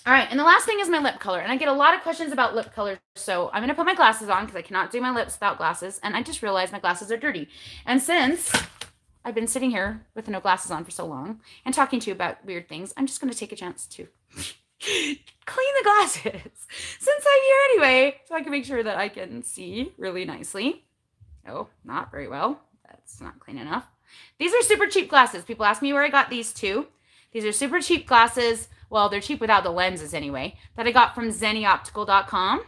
A: All right, and the last thing is my lip color. And I get a lot of questions about lip color, so I'm going to put my glasses on because I cannot do my lips without glasses. And I just realized my glasses are dirty. And since I've been sitting here with no glasses on for so long and talking to you about weird things, I'm just going to take a chance to clean the glasses since I'm here anyway, so I can make sure that I can see really nicely. Oh, not very well. That's not clean enough. These are super cheap glasses. People ask me where I got these too. These are super cheap glasses. Well, they're cheap without the lenses anyway, that I got from zennyoptical.com.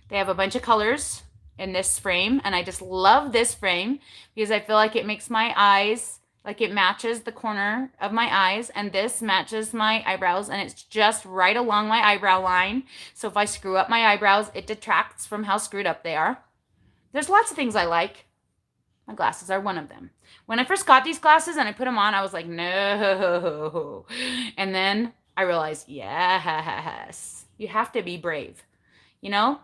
A: They have a bunch of colors in this frame, and I just love this frame because I feel like it makes my eyes, like it matches the corner of my eyes, and this matches my eyebrows, and it's just right along my eyebrow line. So if I screw up my eyebrows, it detracts from how screwed up they are. There's lots of things I like. My glasses are one of them. When I first got these glasses and I put them on, I was like, no. And then I realized, yes, you have to be brave. You know,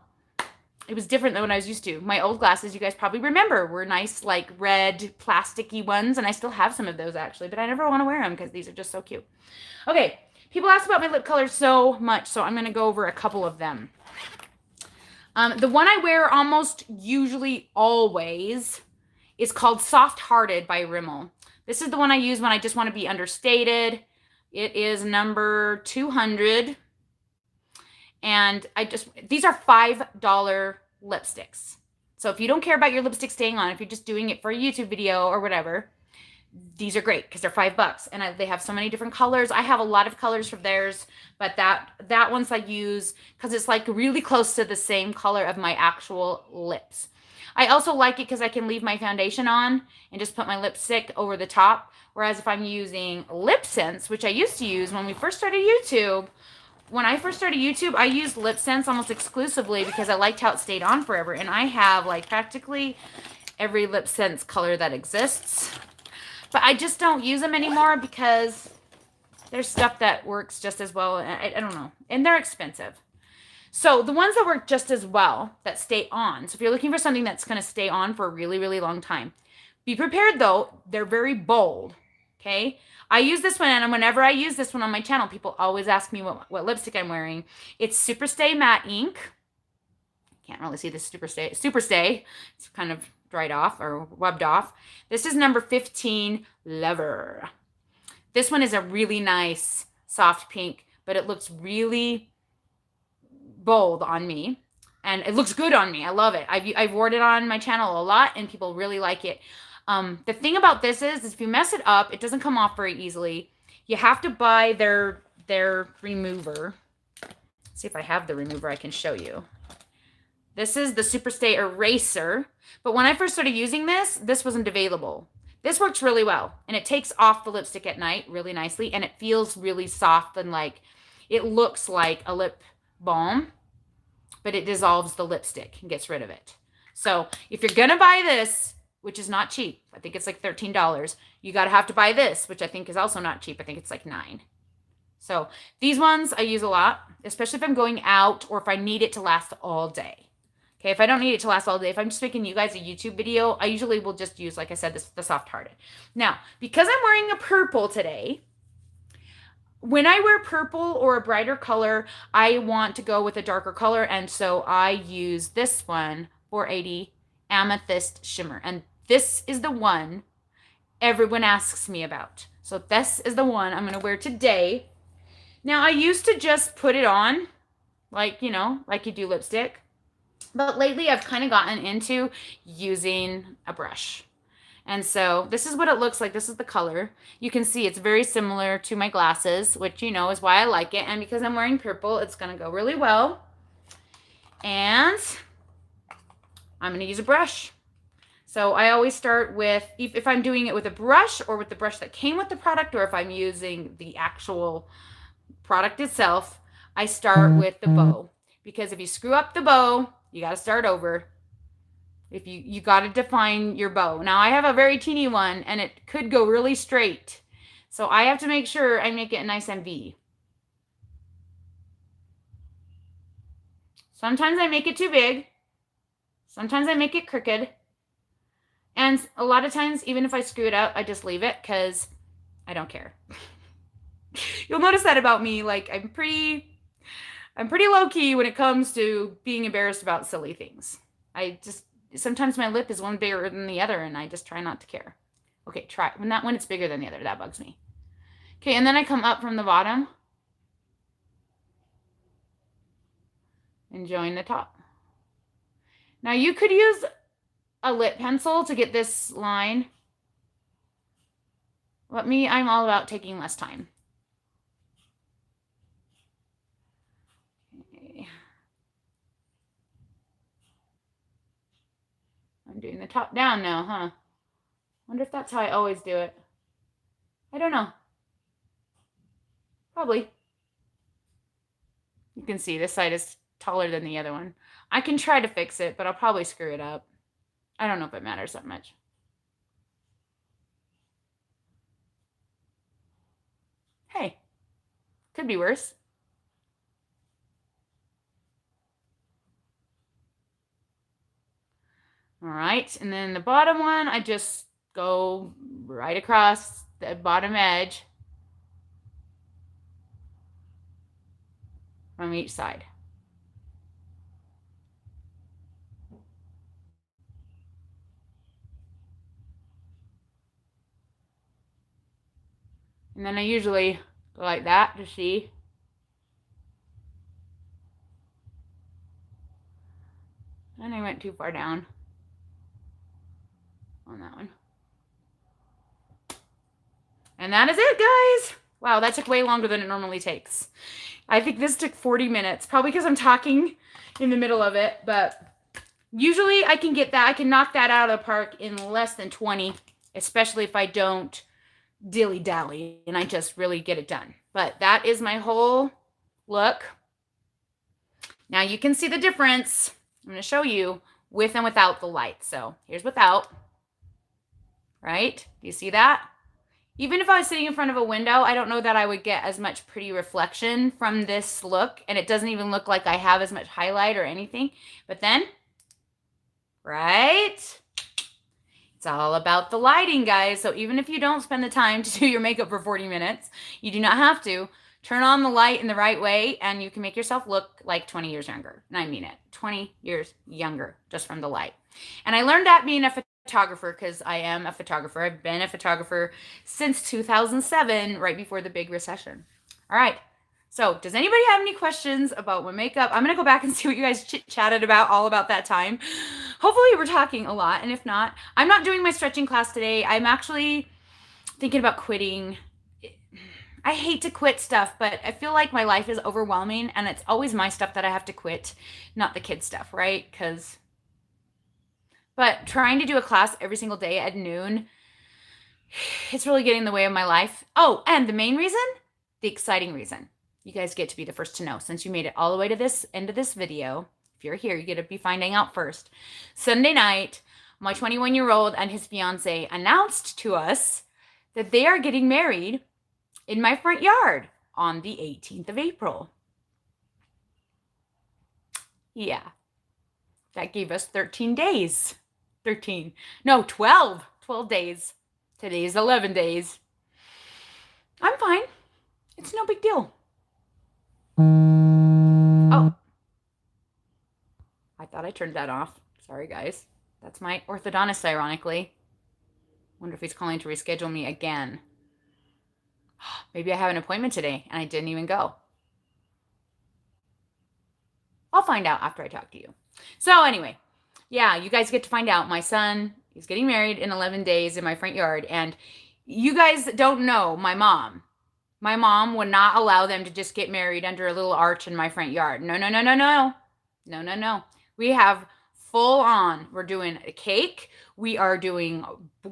A: it was different than what I was used to. My old glasses, you guys probably remember, were nice, like red, plasticky ones. And I still have some of those actually, but I never want to wear them because these are just so cute. Okay, people ask about my lip color so much, so I'm going to go over a couple of them. The one I wear almost usually always is called Soft Hearted by Rimmel. This is the one I use when I just want to be understated. It is number 200. And these are $5 lipsticks. So if you don't care about your lipstick staying on, if you're just doing it for a YouTube video or whatever, these are great because they're $5. And they have so many different colors. I have a lot of colors from theirs, but that one's I use because it's like really close to the same color of my actual lips. I also like it because I can leave my foundation on and just put my lipstick over the top. Whereas if I'm using Lip Sense, which I used to use when we first started YouTube, I used Lip Sense almost exclusively because I liked how it stayed on forever. And I have like practically every Lip Sense color that exists. But I just don't use them anymore because there's stuff that works just as well. I don't know. And they're expensive. So the ones that work just as well, that stay on. So if you're looking for something that's going to stay on for a really, really long time, be prepared though. They're very bold. Okay. I use this one, and whenever I use this one on my channel, people always ask me what lipstick I'm wearing. It's Superstay Matte Ink. Can't really see this Superstay. It's kind of dried off or rubbed off. This is number 15, Lover. This one is a really nice soft pink, but it looks really bold on me, and it looks good on me. I love it. I've worn it on my channel a lot, and people really like it. The thing about this is if you mess it up, it doesn't come off very easily. You have to buy their remover. Let's see if I have the remover I can show you. This is the Superstay Eraser, but when I first started using this wasn't available. This works really well, and it takes off the lipstick at night really nicely, and it feels really soft, and like it looks like a lip balm, but it dissolves the lipstick and gets rid of it. So if you're gonna buy this, which is not cheap, I think it's like $13, you gotta have to buy this, which I think is also not cheap. I think it's like $9. So these ones I use a lot, especially if I'm going out or if I need it to last all day. Okay, if I don't need it to last all day, if I'm just making you guys a YouTube video, I usually will just use, like I said, the Soft Hearted. Now, because I'm wearing a purple today, when I wear purple or a brighter color, I want to go with a darker color, and so I use this one, 480 Amethyst Shimmer. And this is the one everyone asks me about. So this is the one I'm going to wear today. Now, I used to just put it on, like, you know, like you do lipstick. But lately, I've kind of gotten into using a brush. And so this is what it looks like. This is the color. You can see it's very similar to my glasses, which you know is why I like it. And because I'm wearing purple, it's going to go really well. And I'm going to use a brush. So I always start with, if I'm doing it with a brush or with the brush that came with the product, or if I'm using the actual product itself, I start with the bow. Because if you screw up the bow, you got to start over. If you got to define your bow. Now I have a very teeny one and it could go really straight. So I have to make sure I make it nice and V. Sometimes I make it too big. Sometimes I make it crooked. And a lot of times, even if I screw it up, I just leave it because I don't care. You'll notice that about me. Like I'm pretty low-key when it comes to being embarrassed about silly things. Sometimes my lip is one bigger than the other and I just try not to care. Okay, try. Not when it's bigger than the other. That bugs me. Okay, and then I come up from the bottom and join the top. Now you could use a lip pencil to get this line. But me, I'm all about taking less time. Okay. I'm doing the top down now, huh? Wonder if that's how I always do it. I don't know. Probably. You can see this side is taller than the other one. I can try to fix it, but I'll probably screw it up. I don't know if it matters that much. Hey, could be worse. All right, and then the bottom one, I just go right across the bottom edge from each side. And then I usually go like that to see. And I went too far down on that one. And that is it, guys. Wow, that took way longer than it normally takes. I think this took 40 minutes, probably because I'm talking in the middle of it, but usually I can get that. I can knock that out of the park in less than 20, especially if I don't dilly-dally and I just really get it done. But that is my whole look. Now you can see the difference. I'm going to show you with and without the light. So here's without, right? Do you see that? Even if I was sitting in front of a window, I don't know that I would get as much pretty reflection from this look. And it doesn't even look like I have as much highlight or anything. But then, right? It's all about the lighting, guys. So even if you don't spend the time to do your makeup for 40 minutes, you do not have to. Turn on the light in the right way and you can make yourself look like 20 years younger. And I mean it, 20 years younger just from the light. And I learned that being a photographer because I am a photographer. I've been a photographer since 2007, right before the big recession. All right. So does anybody have any questions about my makeup? I'm going to go back and see what you guys chit-chatted about all about that time. Hopefully we're talking a lot. And if not, I'm not doing my stretching class today. I'm actually thinking about quitting. I hate to quit stuff, but I feel like my life is overwhelming and it's always my stuff that I have to quit, not the kids' stuff, right? But trying to do a class every single day at noon, it's really getting in the way of my life. Oh, and the main reason, the exciting reason. You guys get to be the first to know since you made it all the way to this end of this video. If you're here, you get to be finding out first. Sunday night, my 21-year-old and his fiance announced to us that they are getting married in my front yard on the 18th of April. Yeah, that gave us 13 days. 12 days. Today's 11 days. I'm fine. It's no big deal. Oh, I thought I turned that off. Sorry, guys. That's my orthodontist, ironically. Wonder if he's calling to reschedule me again. Maybe I have an appointment today and I didn't even go. I'll find out after I talk to you. So anyway, yeah, you guys get to find out. My son is getting married in 11 days in my front yard. And you guys don't know my mom. My mom would not allow them to just get married under a little arch in my front yard. No, no, no, no, no. No, no, no. We have full on. We're doing a cake. We are doing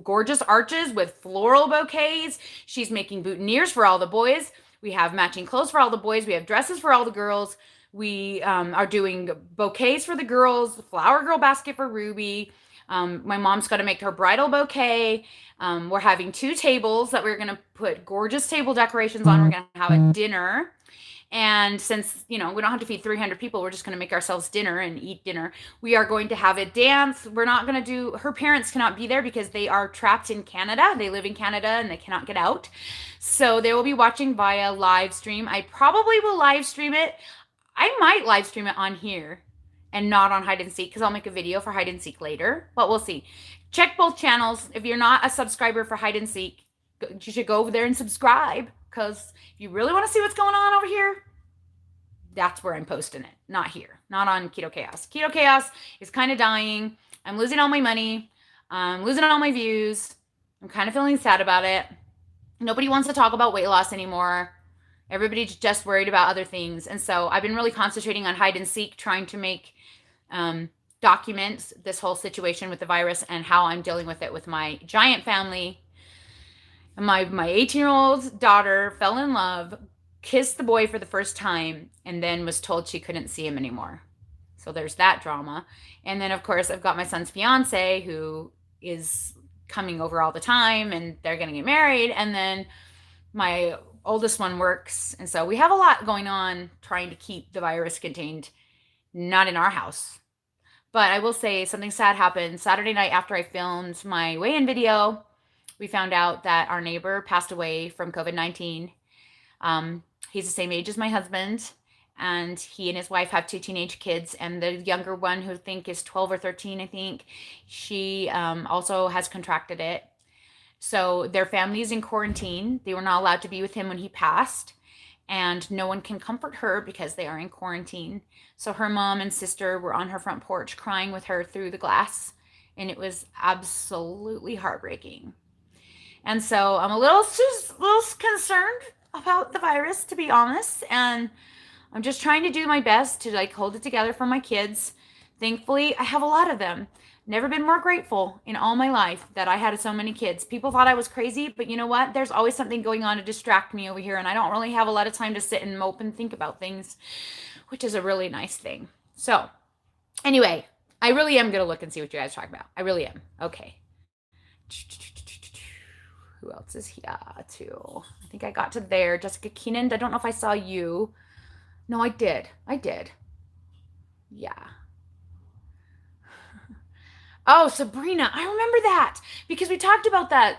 A: gorgeous arches with floral bouquets. She's making boutonnieres for all the boys. We have matching clothes for all the boys. We have dresses for all the girls. We are doing bouquets for the girls, flower girl basket for Ruby. My mom's got to make her bridal bouquet. We're having 2 tables that we're going to put gorgeous table decorations on. We're going to have a dinner. And since, we don't have to feed 300 people, we're just going to make ourselves dinner and eat dinner. We are going to have a dance. We're not going to do, her parents cannot be there because they are trapped in Canada. They live in Canada and they cannot get out. So they will be watching via live stream. I probably will live stream it. I might live stream it on here and not on hide and seek because I'll make a video for hide and seek later, but we'll see. Check both channels. If you're not a subscriber for hide and seek, you should go over there and subscribe because if you really want to see what's going on over here, that's where I'm posting it, not here, not on Keto Chaos. Keto Chaos is kind of dying. I'm losing all my money. I'm losing all my views. I'm kind of feeling sad about it. Nobody wants to talk about weight loss anymore. Everybody's just worried about other things. And so I've been really concentrating on hide and seek, trying to make documents this whole situation with the virus and how I'm dealing with it with my giant family. My 18-year-old daughter fell in love, kissed the boy for the first time, and then was told she couldn't see him anymore. So there's that drama. And then, of course, I've got my son's fiance who is coming over all the time, and they're going to get married. And then my oldest one works. And so we have a lot going on trying to keep the virus contained, not in our house. But I will say something sad happened Saturday night after I filmed my weigh-in video. We found out that our neighbor passed away from COVID-19. He's the same age as my husband, and he and his wife have 2 teenage kids, and the younger one, who I think is 12 or 13, I think, she also has contracted it. So their family is in quarantine. They were not allowed to be with him when he passed, and no one can comfort her because they are in quarantine. So her mom and sister were on her front porch crying with her through the glass, and it was absolutely heartbreaking. And so I'm a little concerned about the virus, to be honest, and I'm just trying to do my best to hold it together for my kids. Thankfully, I have a lot of them. Never been more grateful in all my life that I had so many kids. People thought I was crazy, but you know what? There's always something going on to distract me over here, and I don't really have a lot of time to sit and mope and think about things, which is a really nice thing. So anyway, I really am going to look and see what you guys talk about. I really am. Okay. Who else is here too? I think I got to there. Jessica Keenan. I don't know if I saw you. No, I did. Yeah. Oh, Sabrina. I remember that because we talked about that.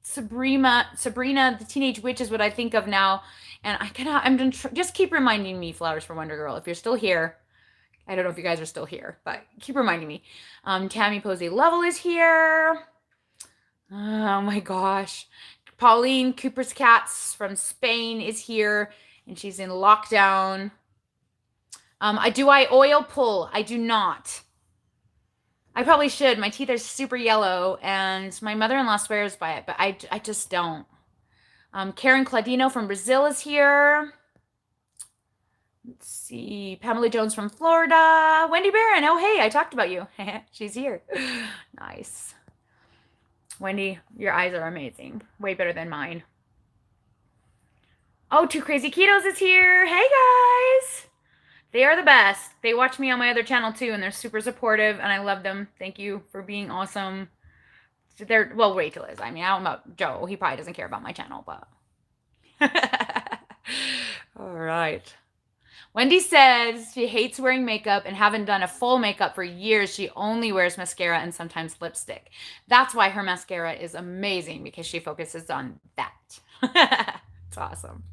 A: Sabrina, the Teenage Witch is what I think of now. And I'm gonna just keep reminding me, Flowers for Wonder Girl, if you're still here. I don't know if you guys are still here, but keep reminding me. Tammy Posey Lovell is here. Oh my gosh. Pauline Cooper's Cats from Spain is here, and she's in lockdown. Do I oil pull? I do not. I probably should. My teeth are super yellow, and my mother-in-law swears by it, but I just don't. Karen Claudino from Brazil is here. Let's see. Pamela Jones from Florida. Wendy Barron. Oh, hey, I talked about you. She's here. Nice. Wendy, your eyes are amazing. Way better than mine. Oh, Two Crazy Ketos is here. Hey, guys. They are the best. They watch me on my other channel, too, and they're super supportive, and I love them. Thank you for being awesome. Well, Rachel is. I mean, I don't know about Joe. He probably doesn't care about my channel, but. All right. Wendy says she hates wearing makeup and haven't done a full makeup for years. She only wears mascara and sometimes lipstick. That's why her mascara is amazing, because she focuses on that. It's That's awesome.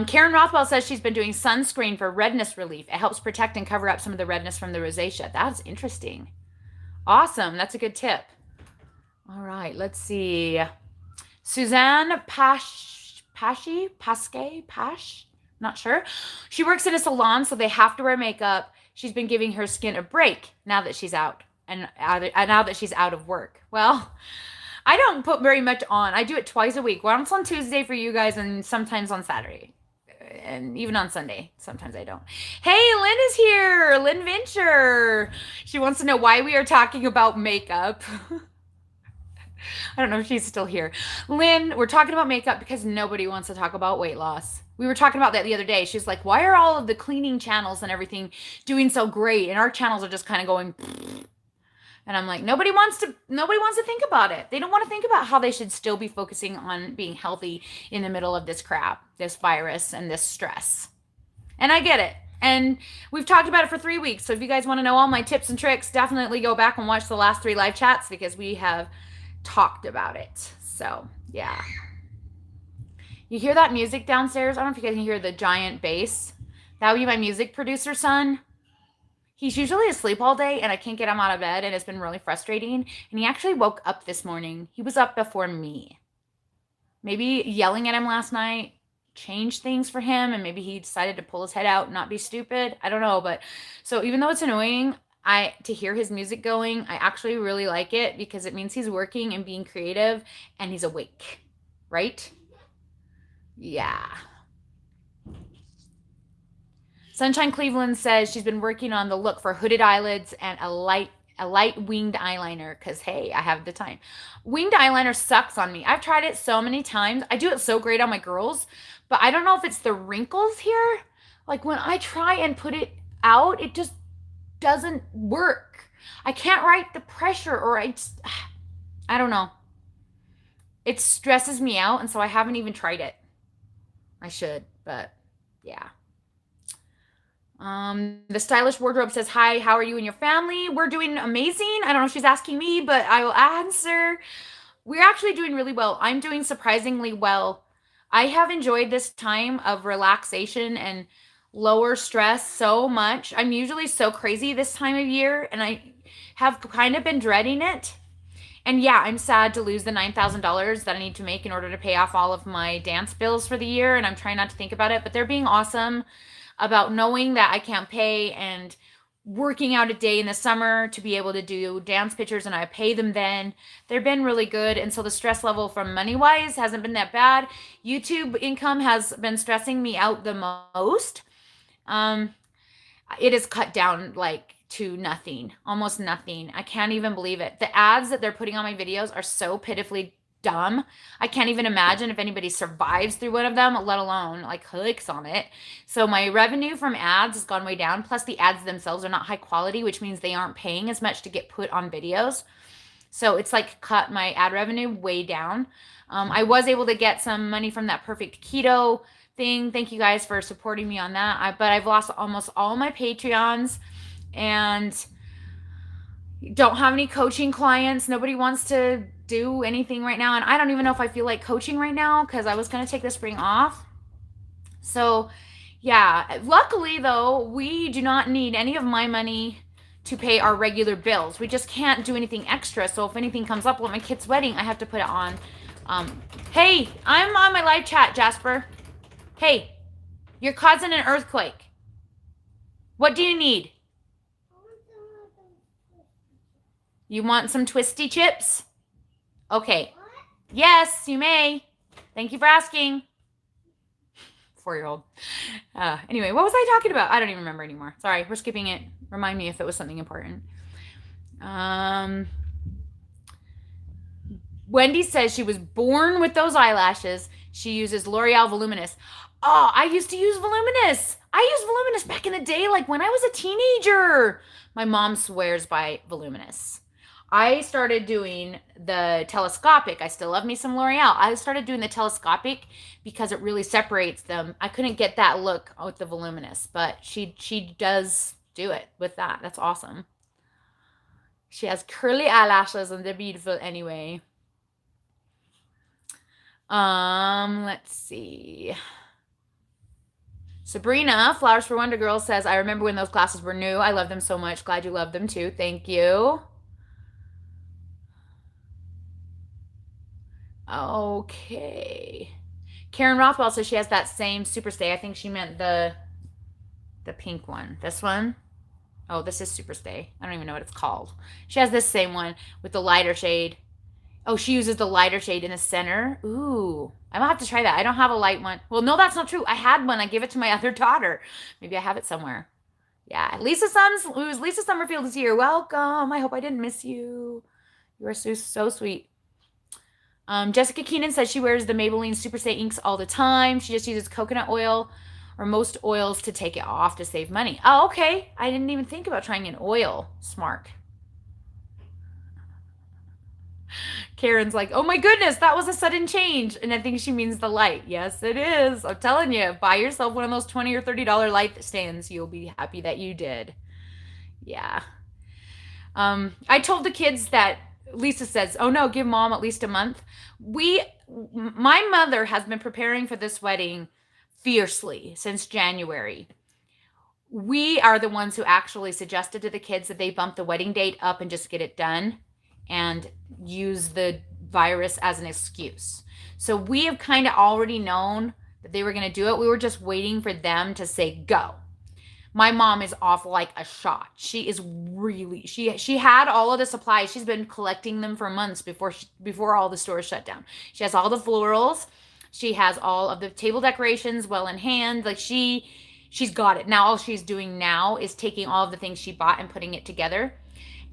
A: Karen Rothwell says she's been doing sunscreen for redness relief. It helps protect and cover up some of the redness from the rosacea. That's interesting. Awesome. That's a good tip. All right, let's see. Suzanne Pash, not sure. She works in a salon, so they have to wear makeup. She's been giving her skin a break now that she's out now that she's out of work. Well, I don't put very much on. I do it twice a week. Once on Tuesday for you guys and sometimes on Saturday. And even on Sunday. Sometimes I don't. Hey, Lynn is here. Lynn Venture. She wants to know why we are talking about makeup. I don't know if she's still here. Lynn, we're talking about makeup because nobody wants to talk about weight loss. We were talking about that the other day. She's like, why are all of the cleaning channels and everything doing so great? And our channels are just kind of going... And I'm like, nobody wants to think about it. They don't want to think about how they should still be focusing on being healthy in the middle of this crap, this virus, and this stress. And I get it. And we've talked about it for 3 weeks. So if you guys want to know all my tips and tricks, definitely go back and watch the last 3 live chats because we have talked about it. So, yeah. You hear that music downstairs? I don't know if you guys can hear the giant bass. That would be my music producer son. He's usually asleep all day, and I can't get him out of bed, and it's been really frustrating. And he actually woke up this morning. He was up before me. Maybe yelling at him last night changed things for him, and maybe he decided to pull his head out and not be stupid. I don't know, but so even though it's annoying, to hear his music going, I actually really like it because it means he's working and being creative, and he's awake, right? Yeah. Sunshine Cleveland says she's been working on the look for hooded eyelids and a light winged eyeliner because, hey, I have the time. Winged eyeliner sucks on me. I've tried it so many times. I do it so great on my girls, but I don't know if it's the wrinkles here. Like when I try and put it out, it just doesn't work. I can't write the pressure or I don't know. It stresses me out, and so I haven't even tried it. I should, but yeah. The stylish wardrobe says, hi, how are you and your family? We're doing amazing. I don't know if she's asking me, but I will answer. We're actually doing really well. I'm doing surprisingly well. I have enjoyed this time of relaxation and lower stress so much. I'm usually so crazy this time of year, and I have kind of been dreading it. And yeah, I'm sad to lose the $9,000 that I need to make in order to pay off all of my dance bills for the year, and I'm trying not to think about it, but they're being awesome about knowing that I can't pay and working out a day in the summer to be able to do dance pictures, and I pay them then. They've been really good, and so the stress level from money-wise hasn't been that bad. YouTube income has been stressing me out the most. It is cut down like to nothing, almost nothing. I can't even believe it. The ads that they're putting on my videos are so pitifully dumb. I can't even imagine if anybody survives through one of them, let alone like clicks on it. So my revenue from ads has gone way down. Plus the ads themselves are not high quality, which means they aren't paying as much to get put on videos. So it's like cut my ad revenue way down. I was able to get some money from that Perfect Keto thing. Thank you guys for supporting me on that. But I've lost almost all my Patreons and don't have any coaching clients. Nobody wants to do anything right now, and I don't even know if I feel like coaching right now because I was going to take the spring off. So yeah, luckily though, we do not need any of my money to pay our regular bills. We just can't do anything extra. So if anything comes up with my kid's wedding, I have to put it on. Hey, I'm on my live chat, Jasper. Hey, you're causing an earthquake. What do you need? You want some twisty chips? Okay. Yes, you may. Thank you for asking. 4-year-old. Anyway, what was I talking about? I don't even remember anymore. Sorry, we're skipping it. Remind me if it was something important. Wendy says she was born with those eyelashes. She uses L'Oreal Voluminous. Oh, I used to use Voluminous. I used Voluminous back in the day, like when I was a teenager. My mom swears by Voluminous. I started doing the telescopic. I still love me some L'Oreal. I started doing the telescopic because it really separates them. I couldn't get that look with the Voluminous, but she does do it with that. That's awesome. She has curly eyelashes and they're beautiful anyway. Let's see. Sabrina, Flowers for Wonder Girl says, I remember when those glasses were new. I love them so much. Glad you love them too. Thank you. Okay. Karen Rothwell says she has that same Superstay. I think she meant the pink one. This one? Oh, this is Superstay. I don't even know what it's called. She has this same one with the lighter shade. Oh, she uses the lighter shade in the center. Ooh, I might have to try that. I don't have a light one. Well, no, that's not true. I had one. I gave it to my other daughter. Maybe I have it somewhere. Yeah, Lisa Summerfield is here. Welcome. I hope I didn't miss you. You are so sweet. Jessica Keenan says she wears the Maybelline Superstay inks all the time. She just uses coconut oil or most oils to take it off to save money. Oh, okay. I didn't even think about trying an oil. Smart. Karen's like, oh my goodness, that was a sudden change. And I think she means the light. Yes, it is. I'm telling you, buy yourself one of those $20 or $30 light stands. You'll be happy that you did. Yeah. I told the kids that Lisa says, oh no, give mom at least a month. My mother has been preparing for this wedding fiercely since January. We are the ones who actually suggested to the kids that they bump the wedding date up and just get it done and use the virus as an excuse. So we have kind of already known that they were going to do it. We were just waiting for them to say go. My mom is off like a shot. She is really she had all of the supplies. She's been collecting them for months before all the stores shut down. She has all the florals. She has all of the table decorations well in hand. Like she's got it. Now all she's doing now is taking all of the things she bought and putting it together.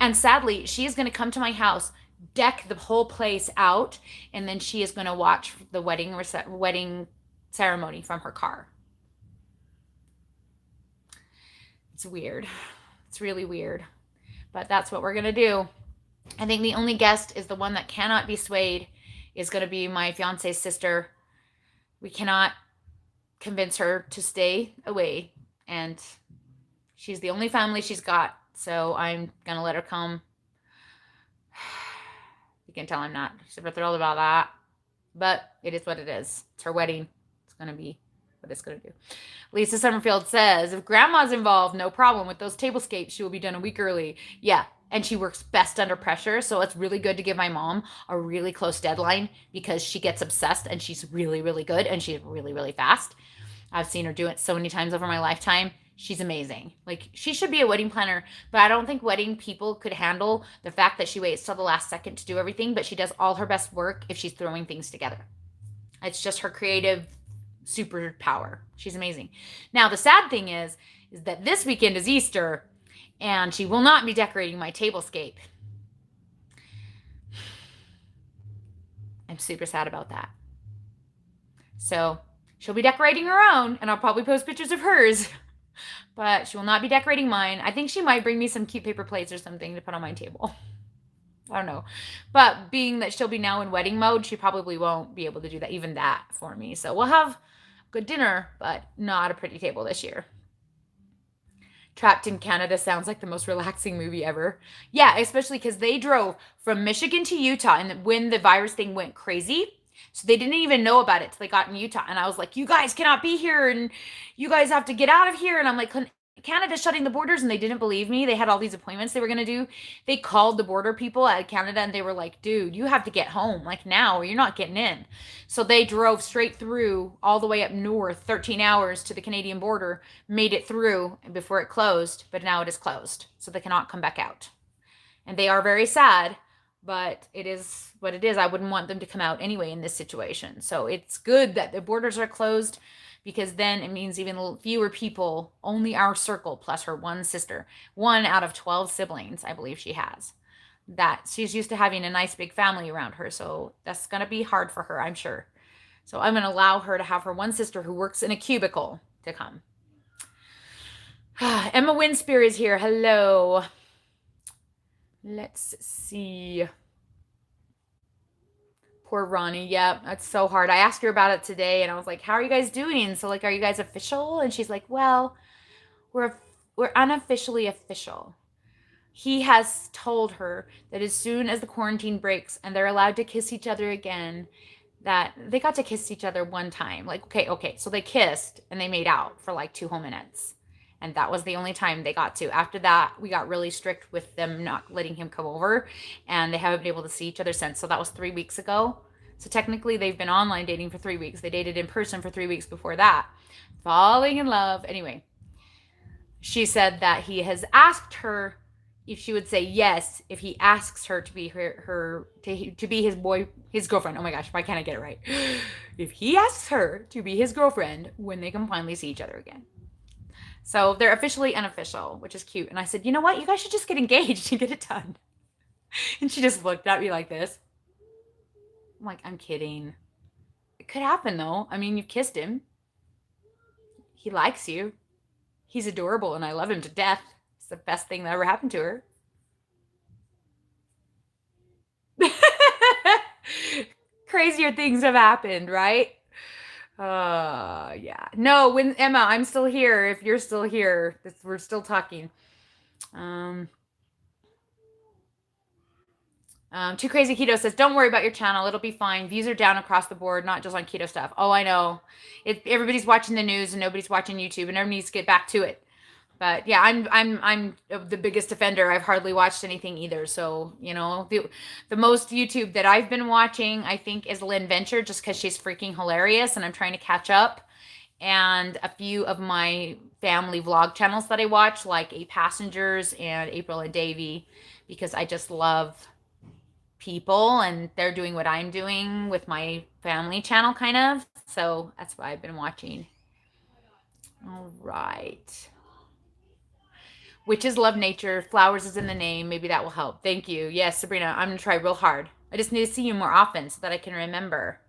A: And sadly, she is going to come to my house, deck the whole place out, and then she is going to watch the wedding ceremony from her car. It's weird. It's really weird. But that's what we're going to do. I think the only guest is the one that cannot be swayed is going to be my fiance's sister. We cannot convince her to stay away. And she's the only family she's got. So I'm going to let her come. You can tell I'm not super thrilled about that. But it is what it is. It's her wedding. It's going to be what it's going to do. Lisa Summerfield says, if grandma's involved, no problem. With those tablescapes, she will be done a week early. Yeah, and she works best under pressure. So it's really good to give my mom a really close deadline because she gets obsessed and she's really, really good and she's really, really fast. I've seen her do it so many times over my lifetime. She's amazing. Like, she should be a wedding planner, but I don't think wedding people could handle the fact that she waits till the last second to do everything, but she does all her best work if she's throwing things together. It's just her creative superpower. She's amazing. Now, the sad thing is that this weekend is Easter, and she will not be decorating my tablescape. I'm super sad about that. So she'll be decorating her own, and I'll probably post pictures of hers. But she will not be decorating mine. I think she might bring me some cute paper plates or something to put on my table. I don't know. But being that she'll be now in wedding mode, she probably won't be able to do that, even that for me. So we'll have good dinner, but not a pretty table this year. Trapped in Canada sounds like the most relaxing movie ever. Yeah, especially because they drove from Michigan to Utah and when the virus thing went crazy. So they didn't even know about it till they got in Utah. And I was like, you guys cannot be here and you guys have to get out of here. And I'm like, Canada's shutting the borders, and they didn't believe me. They had all these appointments they were going to do. They called the border people at Canada and they were like, dude, you have to get home like now or you're not getting in. So they drove straight through all the way up north, 13 hours to the Canadian border, made it through before it closed, but now it is closed. So they cannot come back out. And they are very sad, but it is what it is. I wouldn't want them to come out anyway in this situation. So it's good that the borders are closed because then it means even fewer people, only our circle plus her one sister, 1 out of 12 siblings, I believe she has. That she's used to having a nice big family around her. So that's going to be hard for her, I'm sure. So I'm going to allow her to have her one sister who works in a cubicle to come. Emma Winspear is here. Hello. Let's see. Poor Ronnie. Yeah, that's so hard. I asked her about it today and I was like, how are you guys doing? So like, are you guys official? And she's like, well, we're unofficially official. He has told her that as soon as the quarantine breaks and they're allowed to kiss each other again, that they got to kiss each other one time. Like, okay. So they kissed and they made out for like 2 whole minutes. And that was the only time they got to. After that, we got really strict with them not letting him come over, and they haven't been able to see each other since. So that was 3 weeks ago. So technically, they've been online dating for 3 weeks. They dated in person for 3 weeks before that. Falling in love. Anyway, she said that he has asked her if she would say yes if he asks her to be to be his girlfriend. Oh my gosh, why can't I get it right? If he asks her to be his girlfriend when they can finally see each other again. So they're officially unofficial, which is cute. And I said, you know what? You guys should just get engaged and get it done. And she just looked at me like this. I'm like, I'm kidding. It could happen though. I mean, you've kissed him. He likes you. He's adorable and I love him to death. It's the best thing that ever happened to her. Crazier things have happened, right? Yeah. No, when Emma, I'm still here. If you're still here, we're still talking. Too Crazy Keto says, don't worry about your channel. It'll be fine. Views are down across the board, not just on keto stuff. Oh, I know. Everybody's watching the news and nobody's watching YouTube, and everybody needs to get back to it. But yeah, I'm the biggest offender. I've hardly watched anything either. So, the most YouTube that I've been watching, I think, is Lynn Venture, just because she's freaking hilarious and I'm trying to catch up. And a few of my family vlog channels that I watch, like 8 Passengers and April and Davey, because I just love people and they're doing what I'm doing with my family channel, kind of. So that's why I've been watching. All right. Witches love nature. Flowers is in the name. Maybe that will help. Thank you. Yes, Sabrina, I'm going to try real hard. I just need to see you more often so that I can remember.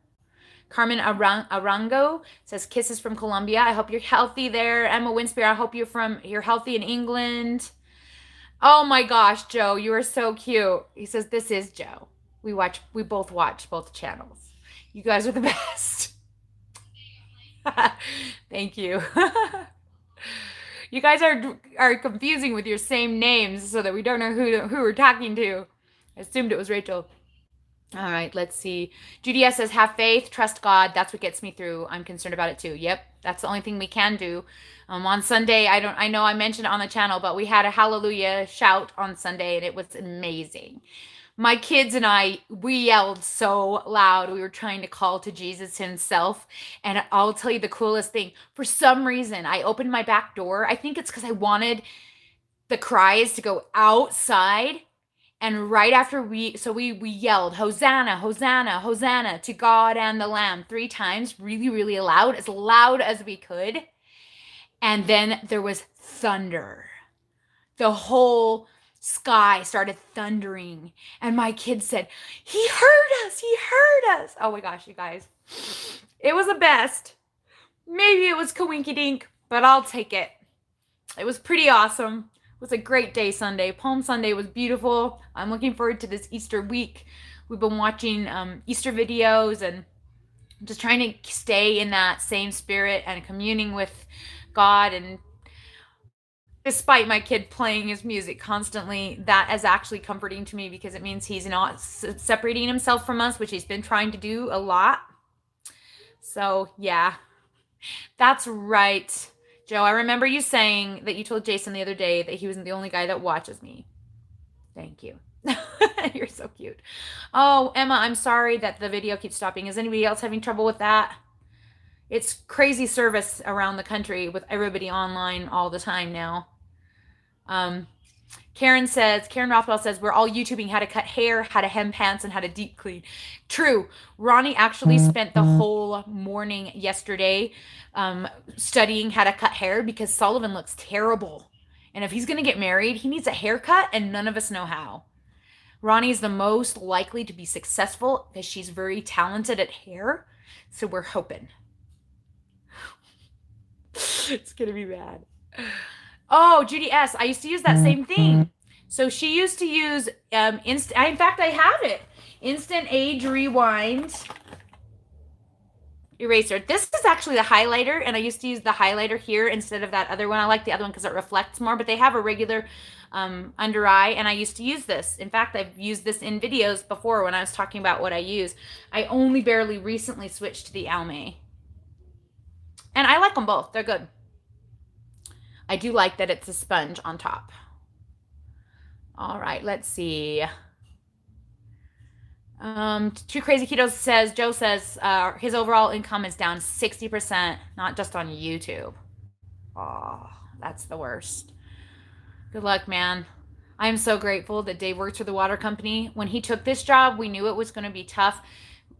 A: Carmen Arango says, kisses from Colombia. I hope you're healthy there. Emma Winspear, I hope you're healthy in England. Oh my gosh, Joe, you are so cute. He says, this is Joe. We both watch both channels. You guys are the best. Thank you. You guys are confusing with your same names so that we don't know who we're talking to. I assumed it was Rachel. All right, let's see. Judy S says, have faith, trust God. That's what gets me through. I'm concerned about it too. Yep, that's the only thing we can do. On Sunday, I know I mentioned it on the channel, but we had a hallelujah shout on Sunday, and it was amazing. My kids and we yelled so loud. We were trying to call to Jesus himself. And I'll tell you the coolest thing. For some reason, I opened my back door. I think it's because I wanted the cries to go outside. And right after we yelled, Hosanna, Hosanna, Hosanna to God and the Lamb 3 times, really, really loud as we could. And then there was thunder. The whole sky started thundering. And my kid said, he heard us. He heard us. Oh my gosh, you guys. It was the best. Maybe it was coinky dink, but I'll take it. It was pretty awesome. It was a great day Sunday. Palm Sunday was beautiful. I'm looking forward to this Easter week. We've been watching Easter videos and just trying to stay in that same spirit and communing with God. And despite my kid playing his music constantly, that is actually comforting to me because it means he's not separating himself from us, which he's been trying to do a lot. So yeah, that's right. Joe, I remember you saying that you told Jason the other day that he wasn't the only guy that watches me. Thank you. You're so cute. Oh, Emma, I'm sorry that the video keeps stopping. Is anybody else having trouble with that? It's crazy service around the country with everybody online all the time now. Karen Rothwell says, we're all YouTubing how to cut hair, how to hem pants, and how to deep clean. True. Ronnie actually spent the whole morning yesterday studying how to cut hair because Sullivan looks terrible. And if he's going to get married, he needs a haircut, and none of us know how. Ronnie is the most likely to be successful because she's very talented at hair. So we're hoping. It's going to be bad. Oh, Judy S. I used to use that same thing. So she used to use in fact, I have it. Instant Age Rewind eraser. This is actually the highlighter, and I used to use the highlighter here instead of that other one. I like the other one because it reflects more, but they have a regular under eye, and I used to use this. In fact, I've used this in videos before when I was talking about what I use. I only barely recently switched to the Almay. And I like them both. They're good. I do like that it's a sponge on top. All right, let's see. Too Crazy Keto says, Joe says, his overall income is down 60%, not just on YouTube. Oh, that's the worst. Good luck, man. I'm so grateful that Dave works for the water company. When he took this job, we knew it was going to be tough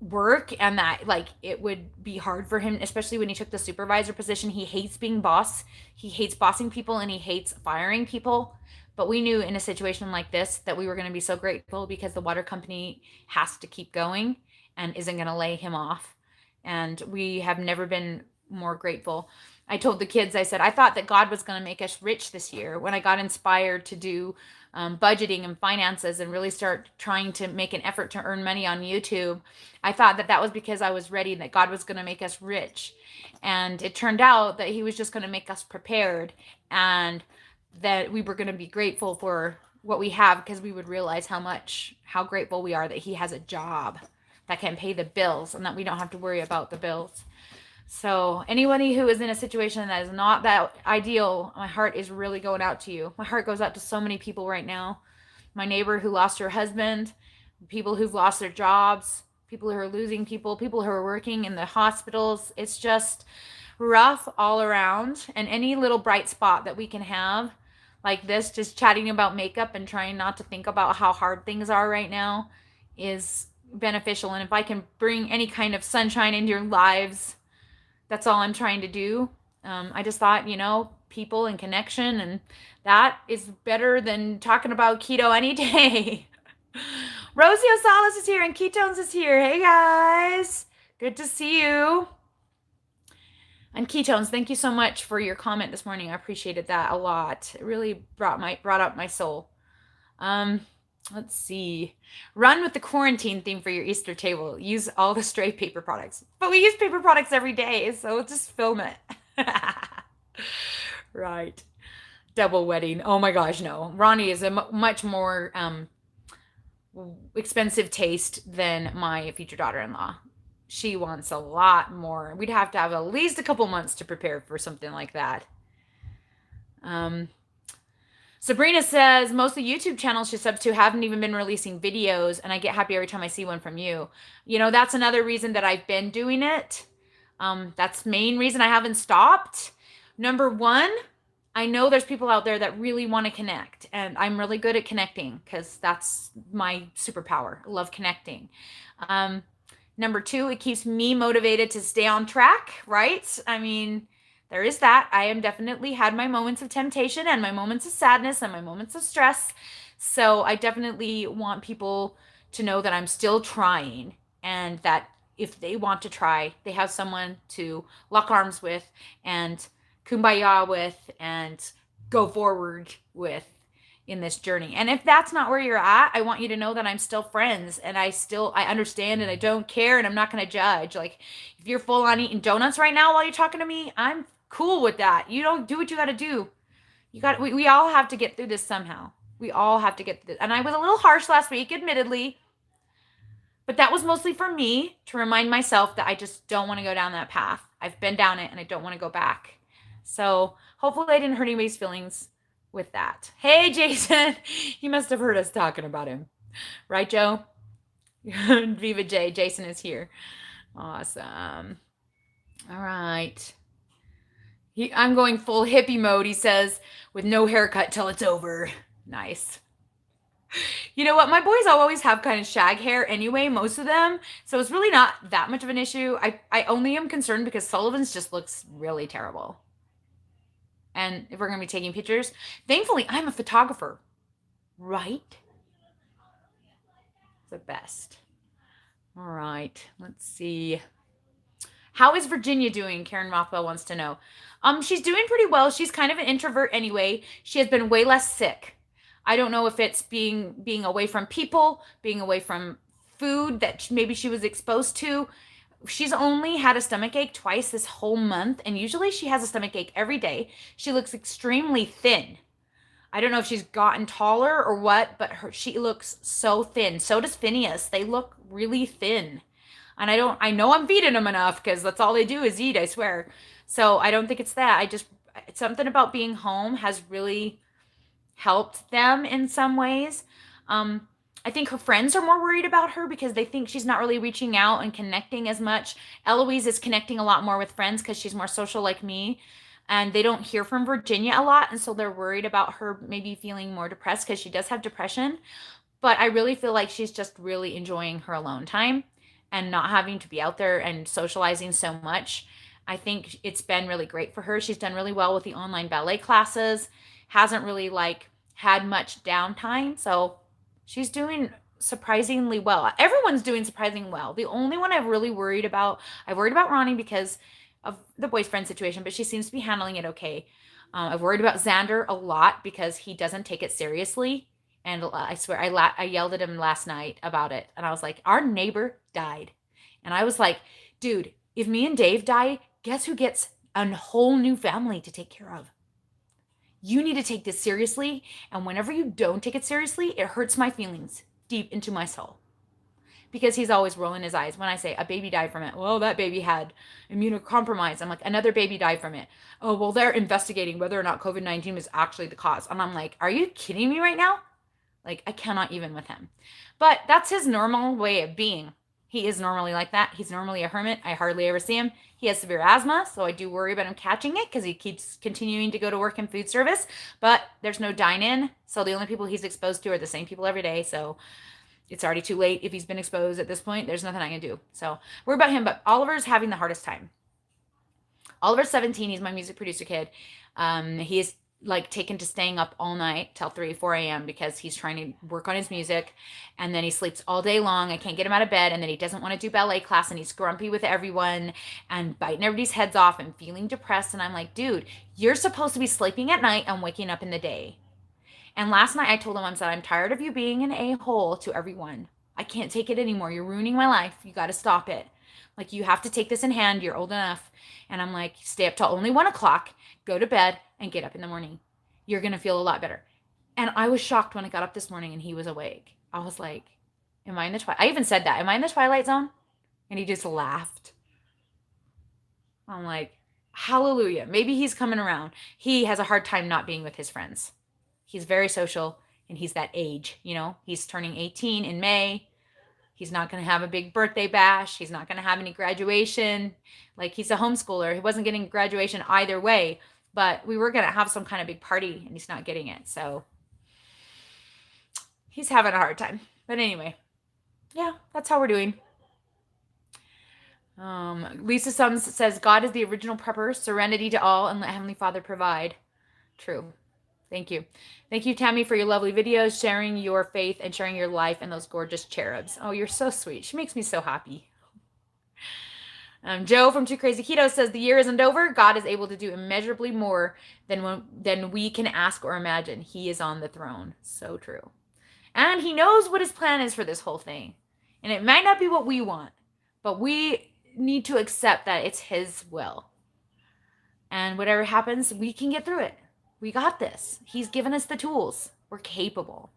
A: work and that like it would be hard for him, especially when he took the supervisor position. He hates being boss. He hates bossing people and he hates firing people. But we knew in a situation like this that we were going to be so grateful because the water company has to keep going and isn't going to lay him off. And we have never been more grateful. I told the kids, I said, I thought that God was going to make us rich this year when I got inspired to do budgeting and finances and really start trying to make an effort to earn money on YouTube. I thought that that was because I was ready, that God was going to make us rich. And it turned out that he was just going to make us prepared and that we were going to be grateful for what we have because we would realize how grateful we are that he has a job that can pay the bills and that we don't have to worry about the bills. So anybody who is in a situation that is not that ideal, my heart is really going out to you. My heart goes out to so many people right now. My neighbor who lost her husband, people who've lost their jobs, people who are losing people who are working in the hospitals. It's just rough all around. And any little bright spot that we can have like this, just chatting about makeup and trying not to think about how hard things are right now is beneficial. And if I can bring any kind of sunshine into your lives, that's all I'm trying to do. I just thought, people and connection, and that is better than talking about keto any day. Rosie Osales is here and Ketones is here. Hey guys, good to see you. And Ketones, thank you so much for your comment this morning. I appreciated that a lot. It really brought up my soul. Let's see. Run with the quarantine theme for your Easter table. Use all the stray paper products. But we use paper products every day, so just film it. Right. Double wedding. Oh my gosh, no. Ronnie is a much more expensive taste than my future daughter-in-law. She wants a lot more. We'd have to have at least a couple months to prepare for something like that. Sabrina says, most of the YouTube channels she subs to haven't even been releasing videos, and I get happy every time I see one from you. That's another reason that I've been doing it. That's the main reason I haven't stopped. Number one, I know there's people out there that really want to connect, and I'm really good at connecting because that's my superpower. I love connecting. Number two, it keeps me motivated to stay on track, right? I mean, there is that. I am definitely had my moments of temptation and my moments of sadness and my moments of stress. So I definitely want people to know that I'm still trying and that if they want to try, they have someone to lock arms with and kumbaya with and go forward with in this journey. And if that's not where you're at, I want you to know that I'm still friends and I understand and I don't care and I'm not going to judge. Like if you're full on eating donuts right now while you're talking to me, I'm cool with that. You don't do what you got to do. We all have to get through this somehow. We all have to get through this. And I was a little harsh last week, admittedly, but that was mostly for me to remind myself that I just don't want to go down that path. I've been down it and I don't want to go back. So hopefully I didn't hurt anybody's feelings with that. Hey, Jason, you must have heard us talking about him. Right, Joe? Viva J, Jason is here. Awesome. All right. I'm going full hippie mode, he says, with no haircut till it's over. Nice. You know what? My boys always have kind of shag hair anyway, most of them. So it's really not that much of an issue. I only am concerned because Sullivan's just looks really terrible. And if we're going to be taking pictures, thankfully, I'm a photographer, right? The best. All right, let's see. How is Virginia doing? Karen Rothwell wants to know. She's doing pretty well. She's kind of an introvert anyway. She has been way less sick. I don't know if it's being away from people, being away from food that maybe she was exposed to. She's only had a stomach ache twice this whole month, and usually she has a stomach ache every day. She looks extremely thin. I don't know if she's gotten taller or what, but she looks so thin. So does Phineas. They look really thin. And I know I'm feeding them enough because that's all they do is eat, I swear. So I don't think it's that. It's something about being home has really helped them in some ways. Um, I think her friends are more worried about her because they think she's not really reaching out and connecting as much. Eloise is connecting a lot more with friends because she's more social like me. And they don't hear from Virginia a lot. And so they're worried about her maybe feeling more depressed because she does have depression. But I really feel like she's just really enjoying her alone time and not having to be out there and socializing so much. I think it's been really great for her. She's done really well with the online ballet classes, hasn't really like had much downtime. So she's doing surprisingly well. Everyone's doing surprisingly well. The only one I worried about Ronnie because of the boyfriend situation, but she seems to be handling it okay. I've worried about Xander a lot because he doesn't take it seriously. And I swear, I yelled at him last night about it. And I was like, our neighbor died. And I was like, dude, if me and Dave die, guess who gets a whole new family to take care of? You need to take this seriously. And whenever you don't take it seriously, it hurts my feelings deep into my soul. Because he's always rolling his eyes when I say a baby died from it. Well, that baby had immunocompromised. I'm like, another baby died from it. Oh, well, they're investigating whether or not COVID-19 was actually the cause. And I'm like, are you kidding me right now? Like, I cannot even with him. But that's his normal way of being. He is normally like that. He's normally a hermit. I hardly ever see him. He has severe asthma, so I do worry about him catching it because he keeps continuing to go to work in food service. But there's no dine-in, so the only people he's exposed to are the same people every day. So it's already too late if he's been exposed at this point. There's nothing I can do. So worry about him. But Oliver's having the hardest time. Oliver's 17. He's my music producer kid. He is like taken to staying up all night till 3, 4 a.m. because he's trying to work on his music. And then he sleeps all day long. I can't get him out of bed. And then he doesn't want to do ballet class and he's grumpy with everyone and biting everybody's heads off and feeling depressed. And I'm like, dude, you're supposed to be sleeping at night and waking up in the day. And last night I told him, I said, I'm tired of you being an a-hole to everyone. I can't take it anymore. You're ruining my life. You got to stop it. Like, you have to take this in hand. You're old enough. And I'm like, stay up till only 1 o'clock, go to bed, and get up in the morning. You're going to feel a lot better. And I was shocked when I got up this morning and he was awake. I was like, am I in the twilight? I even said that. Am I in the twilight zone? And he just laughed. I'm like, hallelujah. Maybe he's coming around. He has a hard time not being with his friends. He's very social and he's that age, you know. He's turning 18 in May. He's not going to have a big birthday bash. He's not going to have any graduation. Like, he's a homeschooler. He wasn't getting graduation either way, but we were going to have some kind of big party and he's not getting it. So he's having a hard time. But anyway, yeah, that's how we're doing. Lisa Sums says, God is the original prepper, serenity to all, and let Heavenly Father provide. True. Thank you. Thank you, Tammy, for your lovely videos, sharing your faith and sharing your life and those gorgeous cherubs. Oh, you're so sweet. She makes me so happy. Joe from Too Crazy Keto says, the year isn't over. God is able to do immeasurably more than we can ask or imagine. He is on the throne. So true. And he knows what his plan is for this whole thing. And it might not be what we want, but we need to accept that it's his will. And whatever happens, we can get through it. We got this. He's given us the tools. We're capable.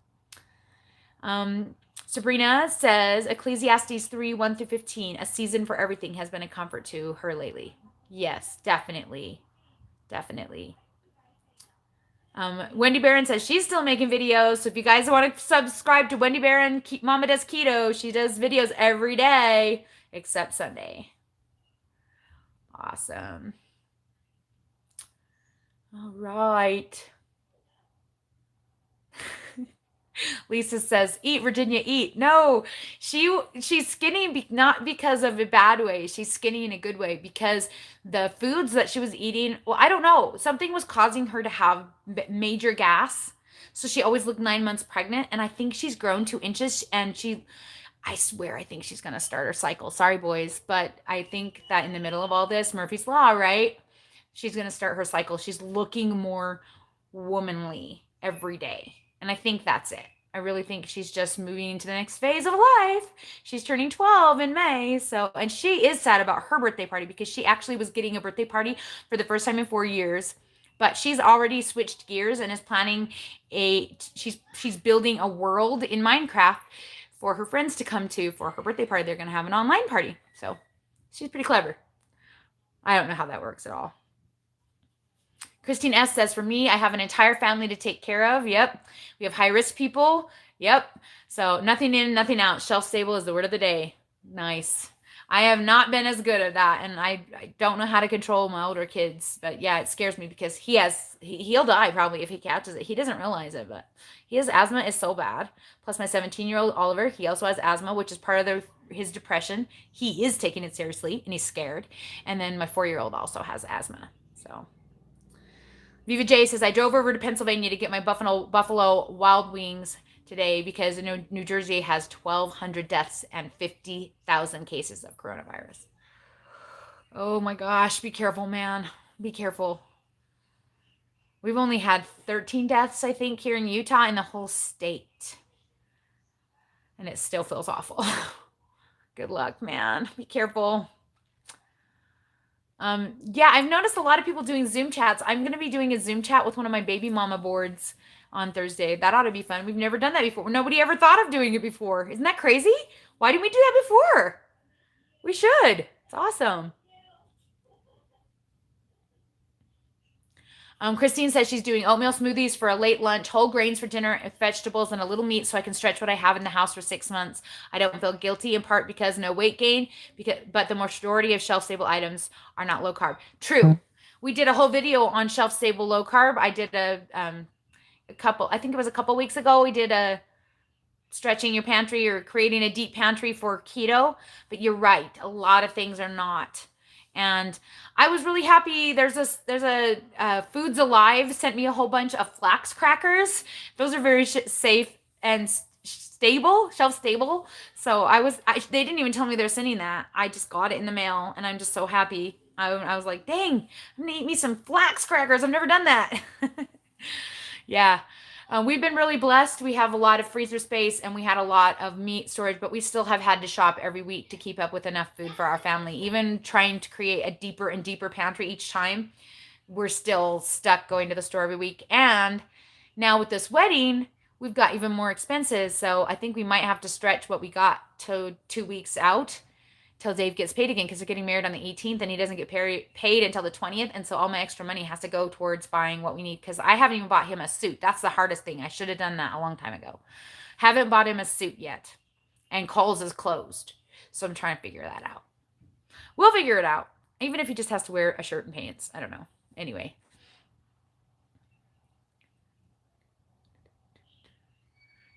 A: Sabrina says, Ecclesiastes 3, 1 through 15, a season for everything has been a comfort to her lately. Yes, definitely. Definitely. Wendy Barron says she's still making videos. So if you guys want to subscribe to Wendy Barron, Mama Does Keto, she does videos every day except Sunday. Awesome. All right. Lisa says, eat, Virginia, eat. No, she's skinny not because of a bad way. She's skinny in a good way because the foods that she was eating, well, I don't know. Something was causing her to have major gas. So she always looked 9 months pregnant. And I think she's grown 2 inches and I swear, I think she's going to start her cycle. Sorry, boys. But I think that in the middle of all this, Murphy's Law, right? She's going to start her cycle. She's looking more womanly every day. And I think that's it. I really think she's just moving into the next phase of life. She's turning 12 in May. So, and she is sad about her birthday party because she actually was getting a birthday party for the first time in 4 years But she's already switched gears and is planning she's building a world in Minecraft for her friends to come to for her birthday party. They're going to have an online party. So she's pretty clever. I don't know how that works at all. Christine S. says, for me, I have an entire family to take care of. Yep. We have high-risk people. Yep. So nothing in, nothing out. Shelf-stable is the word of the day. Nice. I have not been as good at that, and I don't know how to control my older kids. But yeah, it scares me because he'll die probably if he catches it. He doesn't realize it, but his asthma is so bad. Plus my 17-year-old Oliver, he also has asthma, which is part of his depression. He is taking it seriously, and he's scared. And then my 4-year-old also has asthma. So Viva J says, I drove over to Pennsylvania to get my Buffalo Wild Wings today because New Jersey has 1,200 deaths and 50,000 cases of coronavirus. Oh my gosh, be careful, man. Be careful. We've only had 13 deaths, I think, here in Utah in the whole state. And it still feels awful. Good luck, man. Be careful. Yeah, I've noticed a lot of people doing Zoom chats. I'm going to be doing a Zoom chat with one of my baby mama boards on Thursday. That ought to be fun. We've never done that before. Nobody ever thought of doing it before. Isn't that crazy? Why didn't we do that before? We should. It's awesome. Christine says she's doing oatmeal smoothies for a late lunch, whole grains for dinner, vegetables, and a little meat so I can stretch what I have in the house for 6 months. I don't feel guilty, in part because no weight gain, but the majority of shelf-stable items are not low carb. True. We did a whole video on shelf-stable low carb. I did I think it was a couple weeks ago, we did a stretching your pantry or creating a deep pantry for keto. But you're right. A lot of things are not. And I was really happy. There's a Foods Alive sent me a whole bunch of flax crackers. Those are very safe and stable, shelf stable. So they didn't even tell me they're sending that. I just got it in the mail and I'm just so happy. I was like, dang, I'm gonna eat me some flax crackers. I've never done that. Yeah. We've been really blessed. We have a lot of freezer space and we had a lot of meat storage, but we still have had to shop every week to keep up with enough food for our family. Even trying to create a deeper and deeper pantry each time, we're still stuck going to the store every week. And now with this wedding, we've got even more expenses. So I think we might have to stretch what we got to 2 weeks out till Dave gets paid again, because they're getting married on the 18th and he doesn't get paid until the 20th. And so all my extra money has to go towards buying what we need, because I haven't even bought him a suit. That's the hardest thing. I should have done that a long time ago. Haven't bought him a suit yet. And Kohl's is closed. So I'm trying to figure that out. We'll figure it out. Even if he just has to wear a shirt and pants. I don't know. Anyway.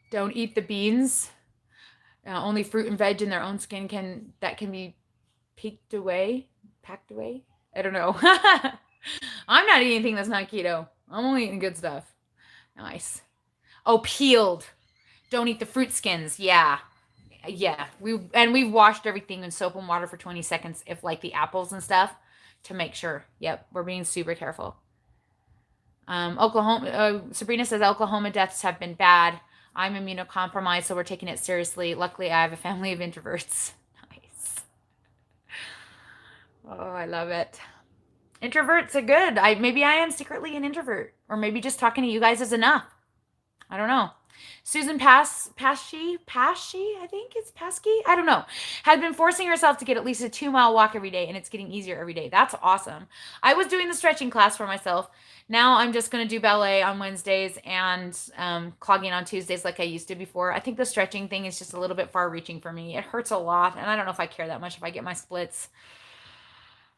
A: Don't eat the beans. Only fruit and veg in their own skin can be packed away. I don't know. I'm not eating anything that's not keto. I'm only eating good stuff. Nice. Oh, peeled. Don't eat the fruit skins. Yeah. We've washed everything in soap and water for 20 seconds, if like the apples and stuff, to make sure. Yep, we're being super careful. Sabrina says Oklahoma deaths have been bad. I'm immunocompromised, so we're taking it seriously. Luckily, I have a family of introverts. Nice. Oh, I love it. Introverts are good. Maybe I am secretly an introvert, or maybe just talking to you guys is enough. I don't know. Susan Paskey, I think it's Paskey. I don't know. Had been forcing herself to get at least a 2-mile walk every day, and it's getting easier every day. That's awesome. I was doing the stretching class for myself. Now I'm just going to do ballet on Wednesdays and clogging on Tuesdays like I used to before. I think the stretching thing is just a little bit far reaching for me. It hurts a lot, and I don't know if I care that much if I get my splits.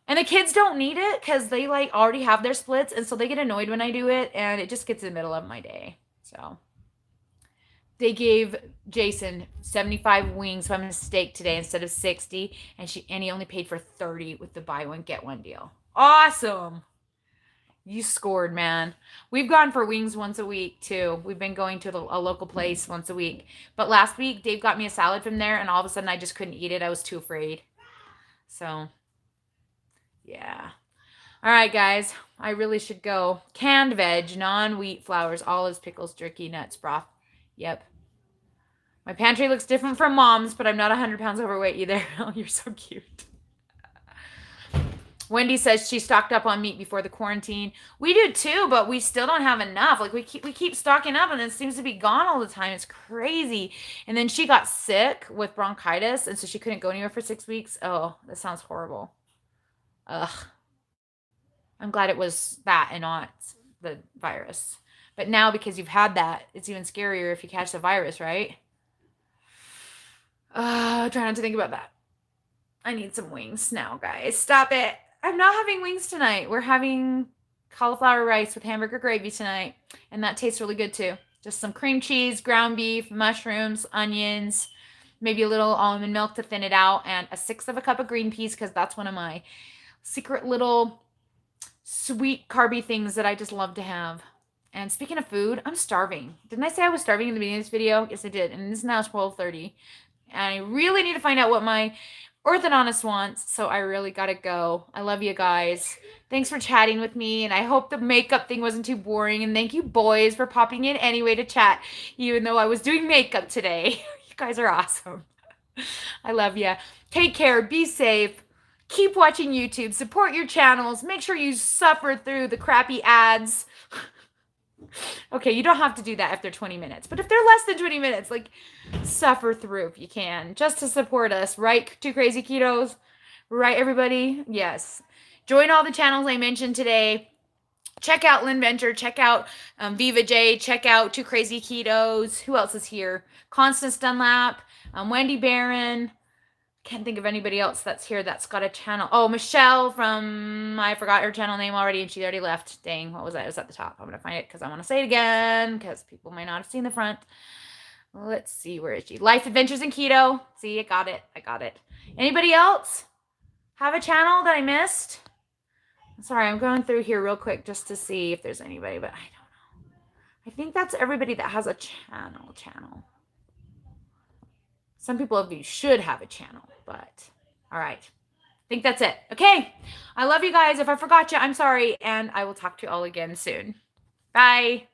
A: And the kids don't need it because they already have their splits, and so they get annoyed when I do it, and it just gets in the middle of my day. So they gave Jason 75 wings from a steak today instead of 60, and he only paid for 30 with the buy one get one deal. Awesome. You scored, man. We've gone for wings once a week too. We've been going to a local place once a week. But last week Dave got me a salad from there, and all of a sudden I just couldn't eat it. I was too afraid. So yeah. All right, guys. I really should go. Canned veg, non-wheat flours, olives, pickles, jerky, nuts, broth. Yep. My pantry looks different from Mom's, but I'm not 100 pounds overweight either. Oh, you're so cute. Wendy says she stocked up on meat before the quarantine. We do too, but we still don't have enough. Like we keep stocking up and it seems to be gone all the time. It's crazy. And then she got sick with bronchitis and so she couldn't go anywhere for 6 weeks. Oh, that sounds horrible. Ugh. I'm glad it was that and not the virus. But now because you've had that, it's even scarier if you catch the virus, right? Try not to think about that. I need some wings now, guys. Stop it. I'm not having wings tonight. We're having cauliflower rice with hamburger gravy tonight. And that tastes really good too. Just some cream cheese, ground beef, mushrooms, onions, maybe a little almond milk to thin it out, and a sixth of a cup of green peas because that's one of my secret little sweet carby things that I just love to have. And speaking of food, I'm starving. Didn't I say I was starving in the beginning of this video? Yes, I did. And it's now 12:30. And I really need to find out what my orthodontist wants, so I really gotta go. I love you guys. Thanks for chatting with me, and I hope the makeup thing wasn't too boring. And thank you, boys, for popping in anyway to chat, even though I was doing makeup today. You guys are awesome. I love you. Take care. Be safe. Keep watching YouTube. Support your channels. Make sure you suffer through the crappy ads. Okay, you don't have to do that after 20 minutes. But if they're less than 20 minutes, like, suffer through if you can. Just to support us, right, Two Crazy Ketos? Right, everybody? Yes. Join all the channels I mentioned today. Check out Lynn Venture. Check out Viva J. Check out Two Crazy Ketos. Who else is here? Constance Dunlap. Wendy Barron. Can't think of anybody else that's here that's got a channel. Oh, Michelle from, I forgot her channel name already and she already left. Dang, what was that? It was at the top. I'm going to find it because I want to say it again because people might not have seen the front. Let's see, where is she? Life Adventures in Keto. See, I got it. I got it. Anybody else have a channel that I missed? Sorry, I'm going through here real quick just to see if there's anybody, but I don't know. I think that's everybody that has a channel. Some people of you should have a channel, but all right. I think that's it. Okay. I love you guys. If I forgot you, I'm sorry. And I will talk to you all again soon. Bye.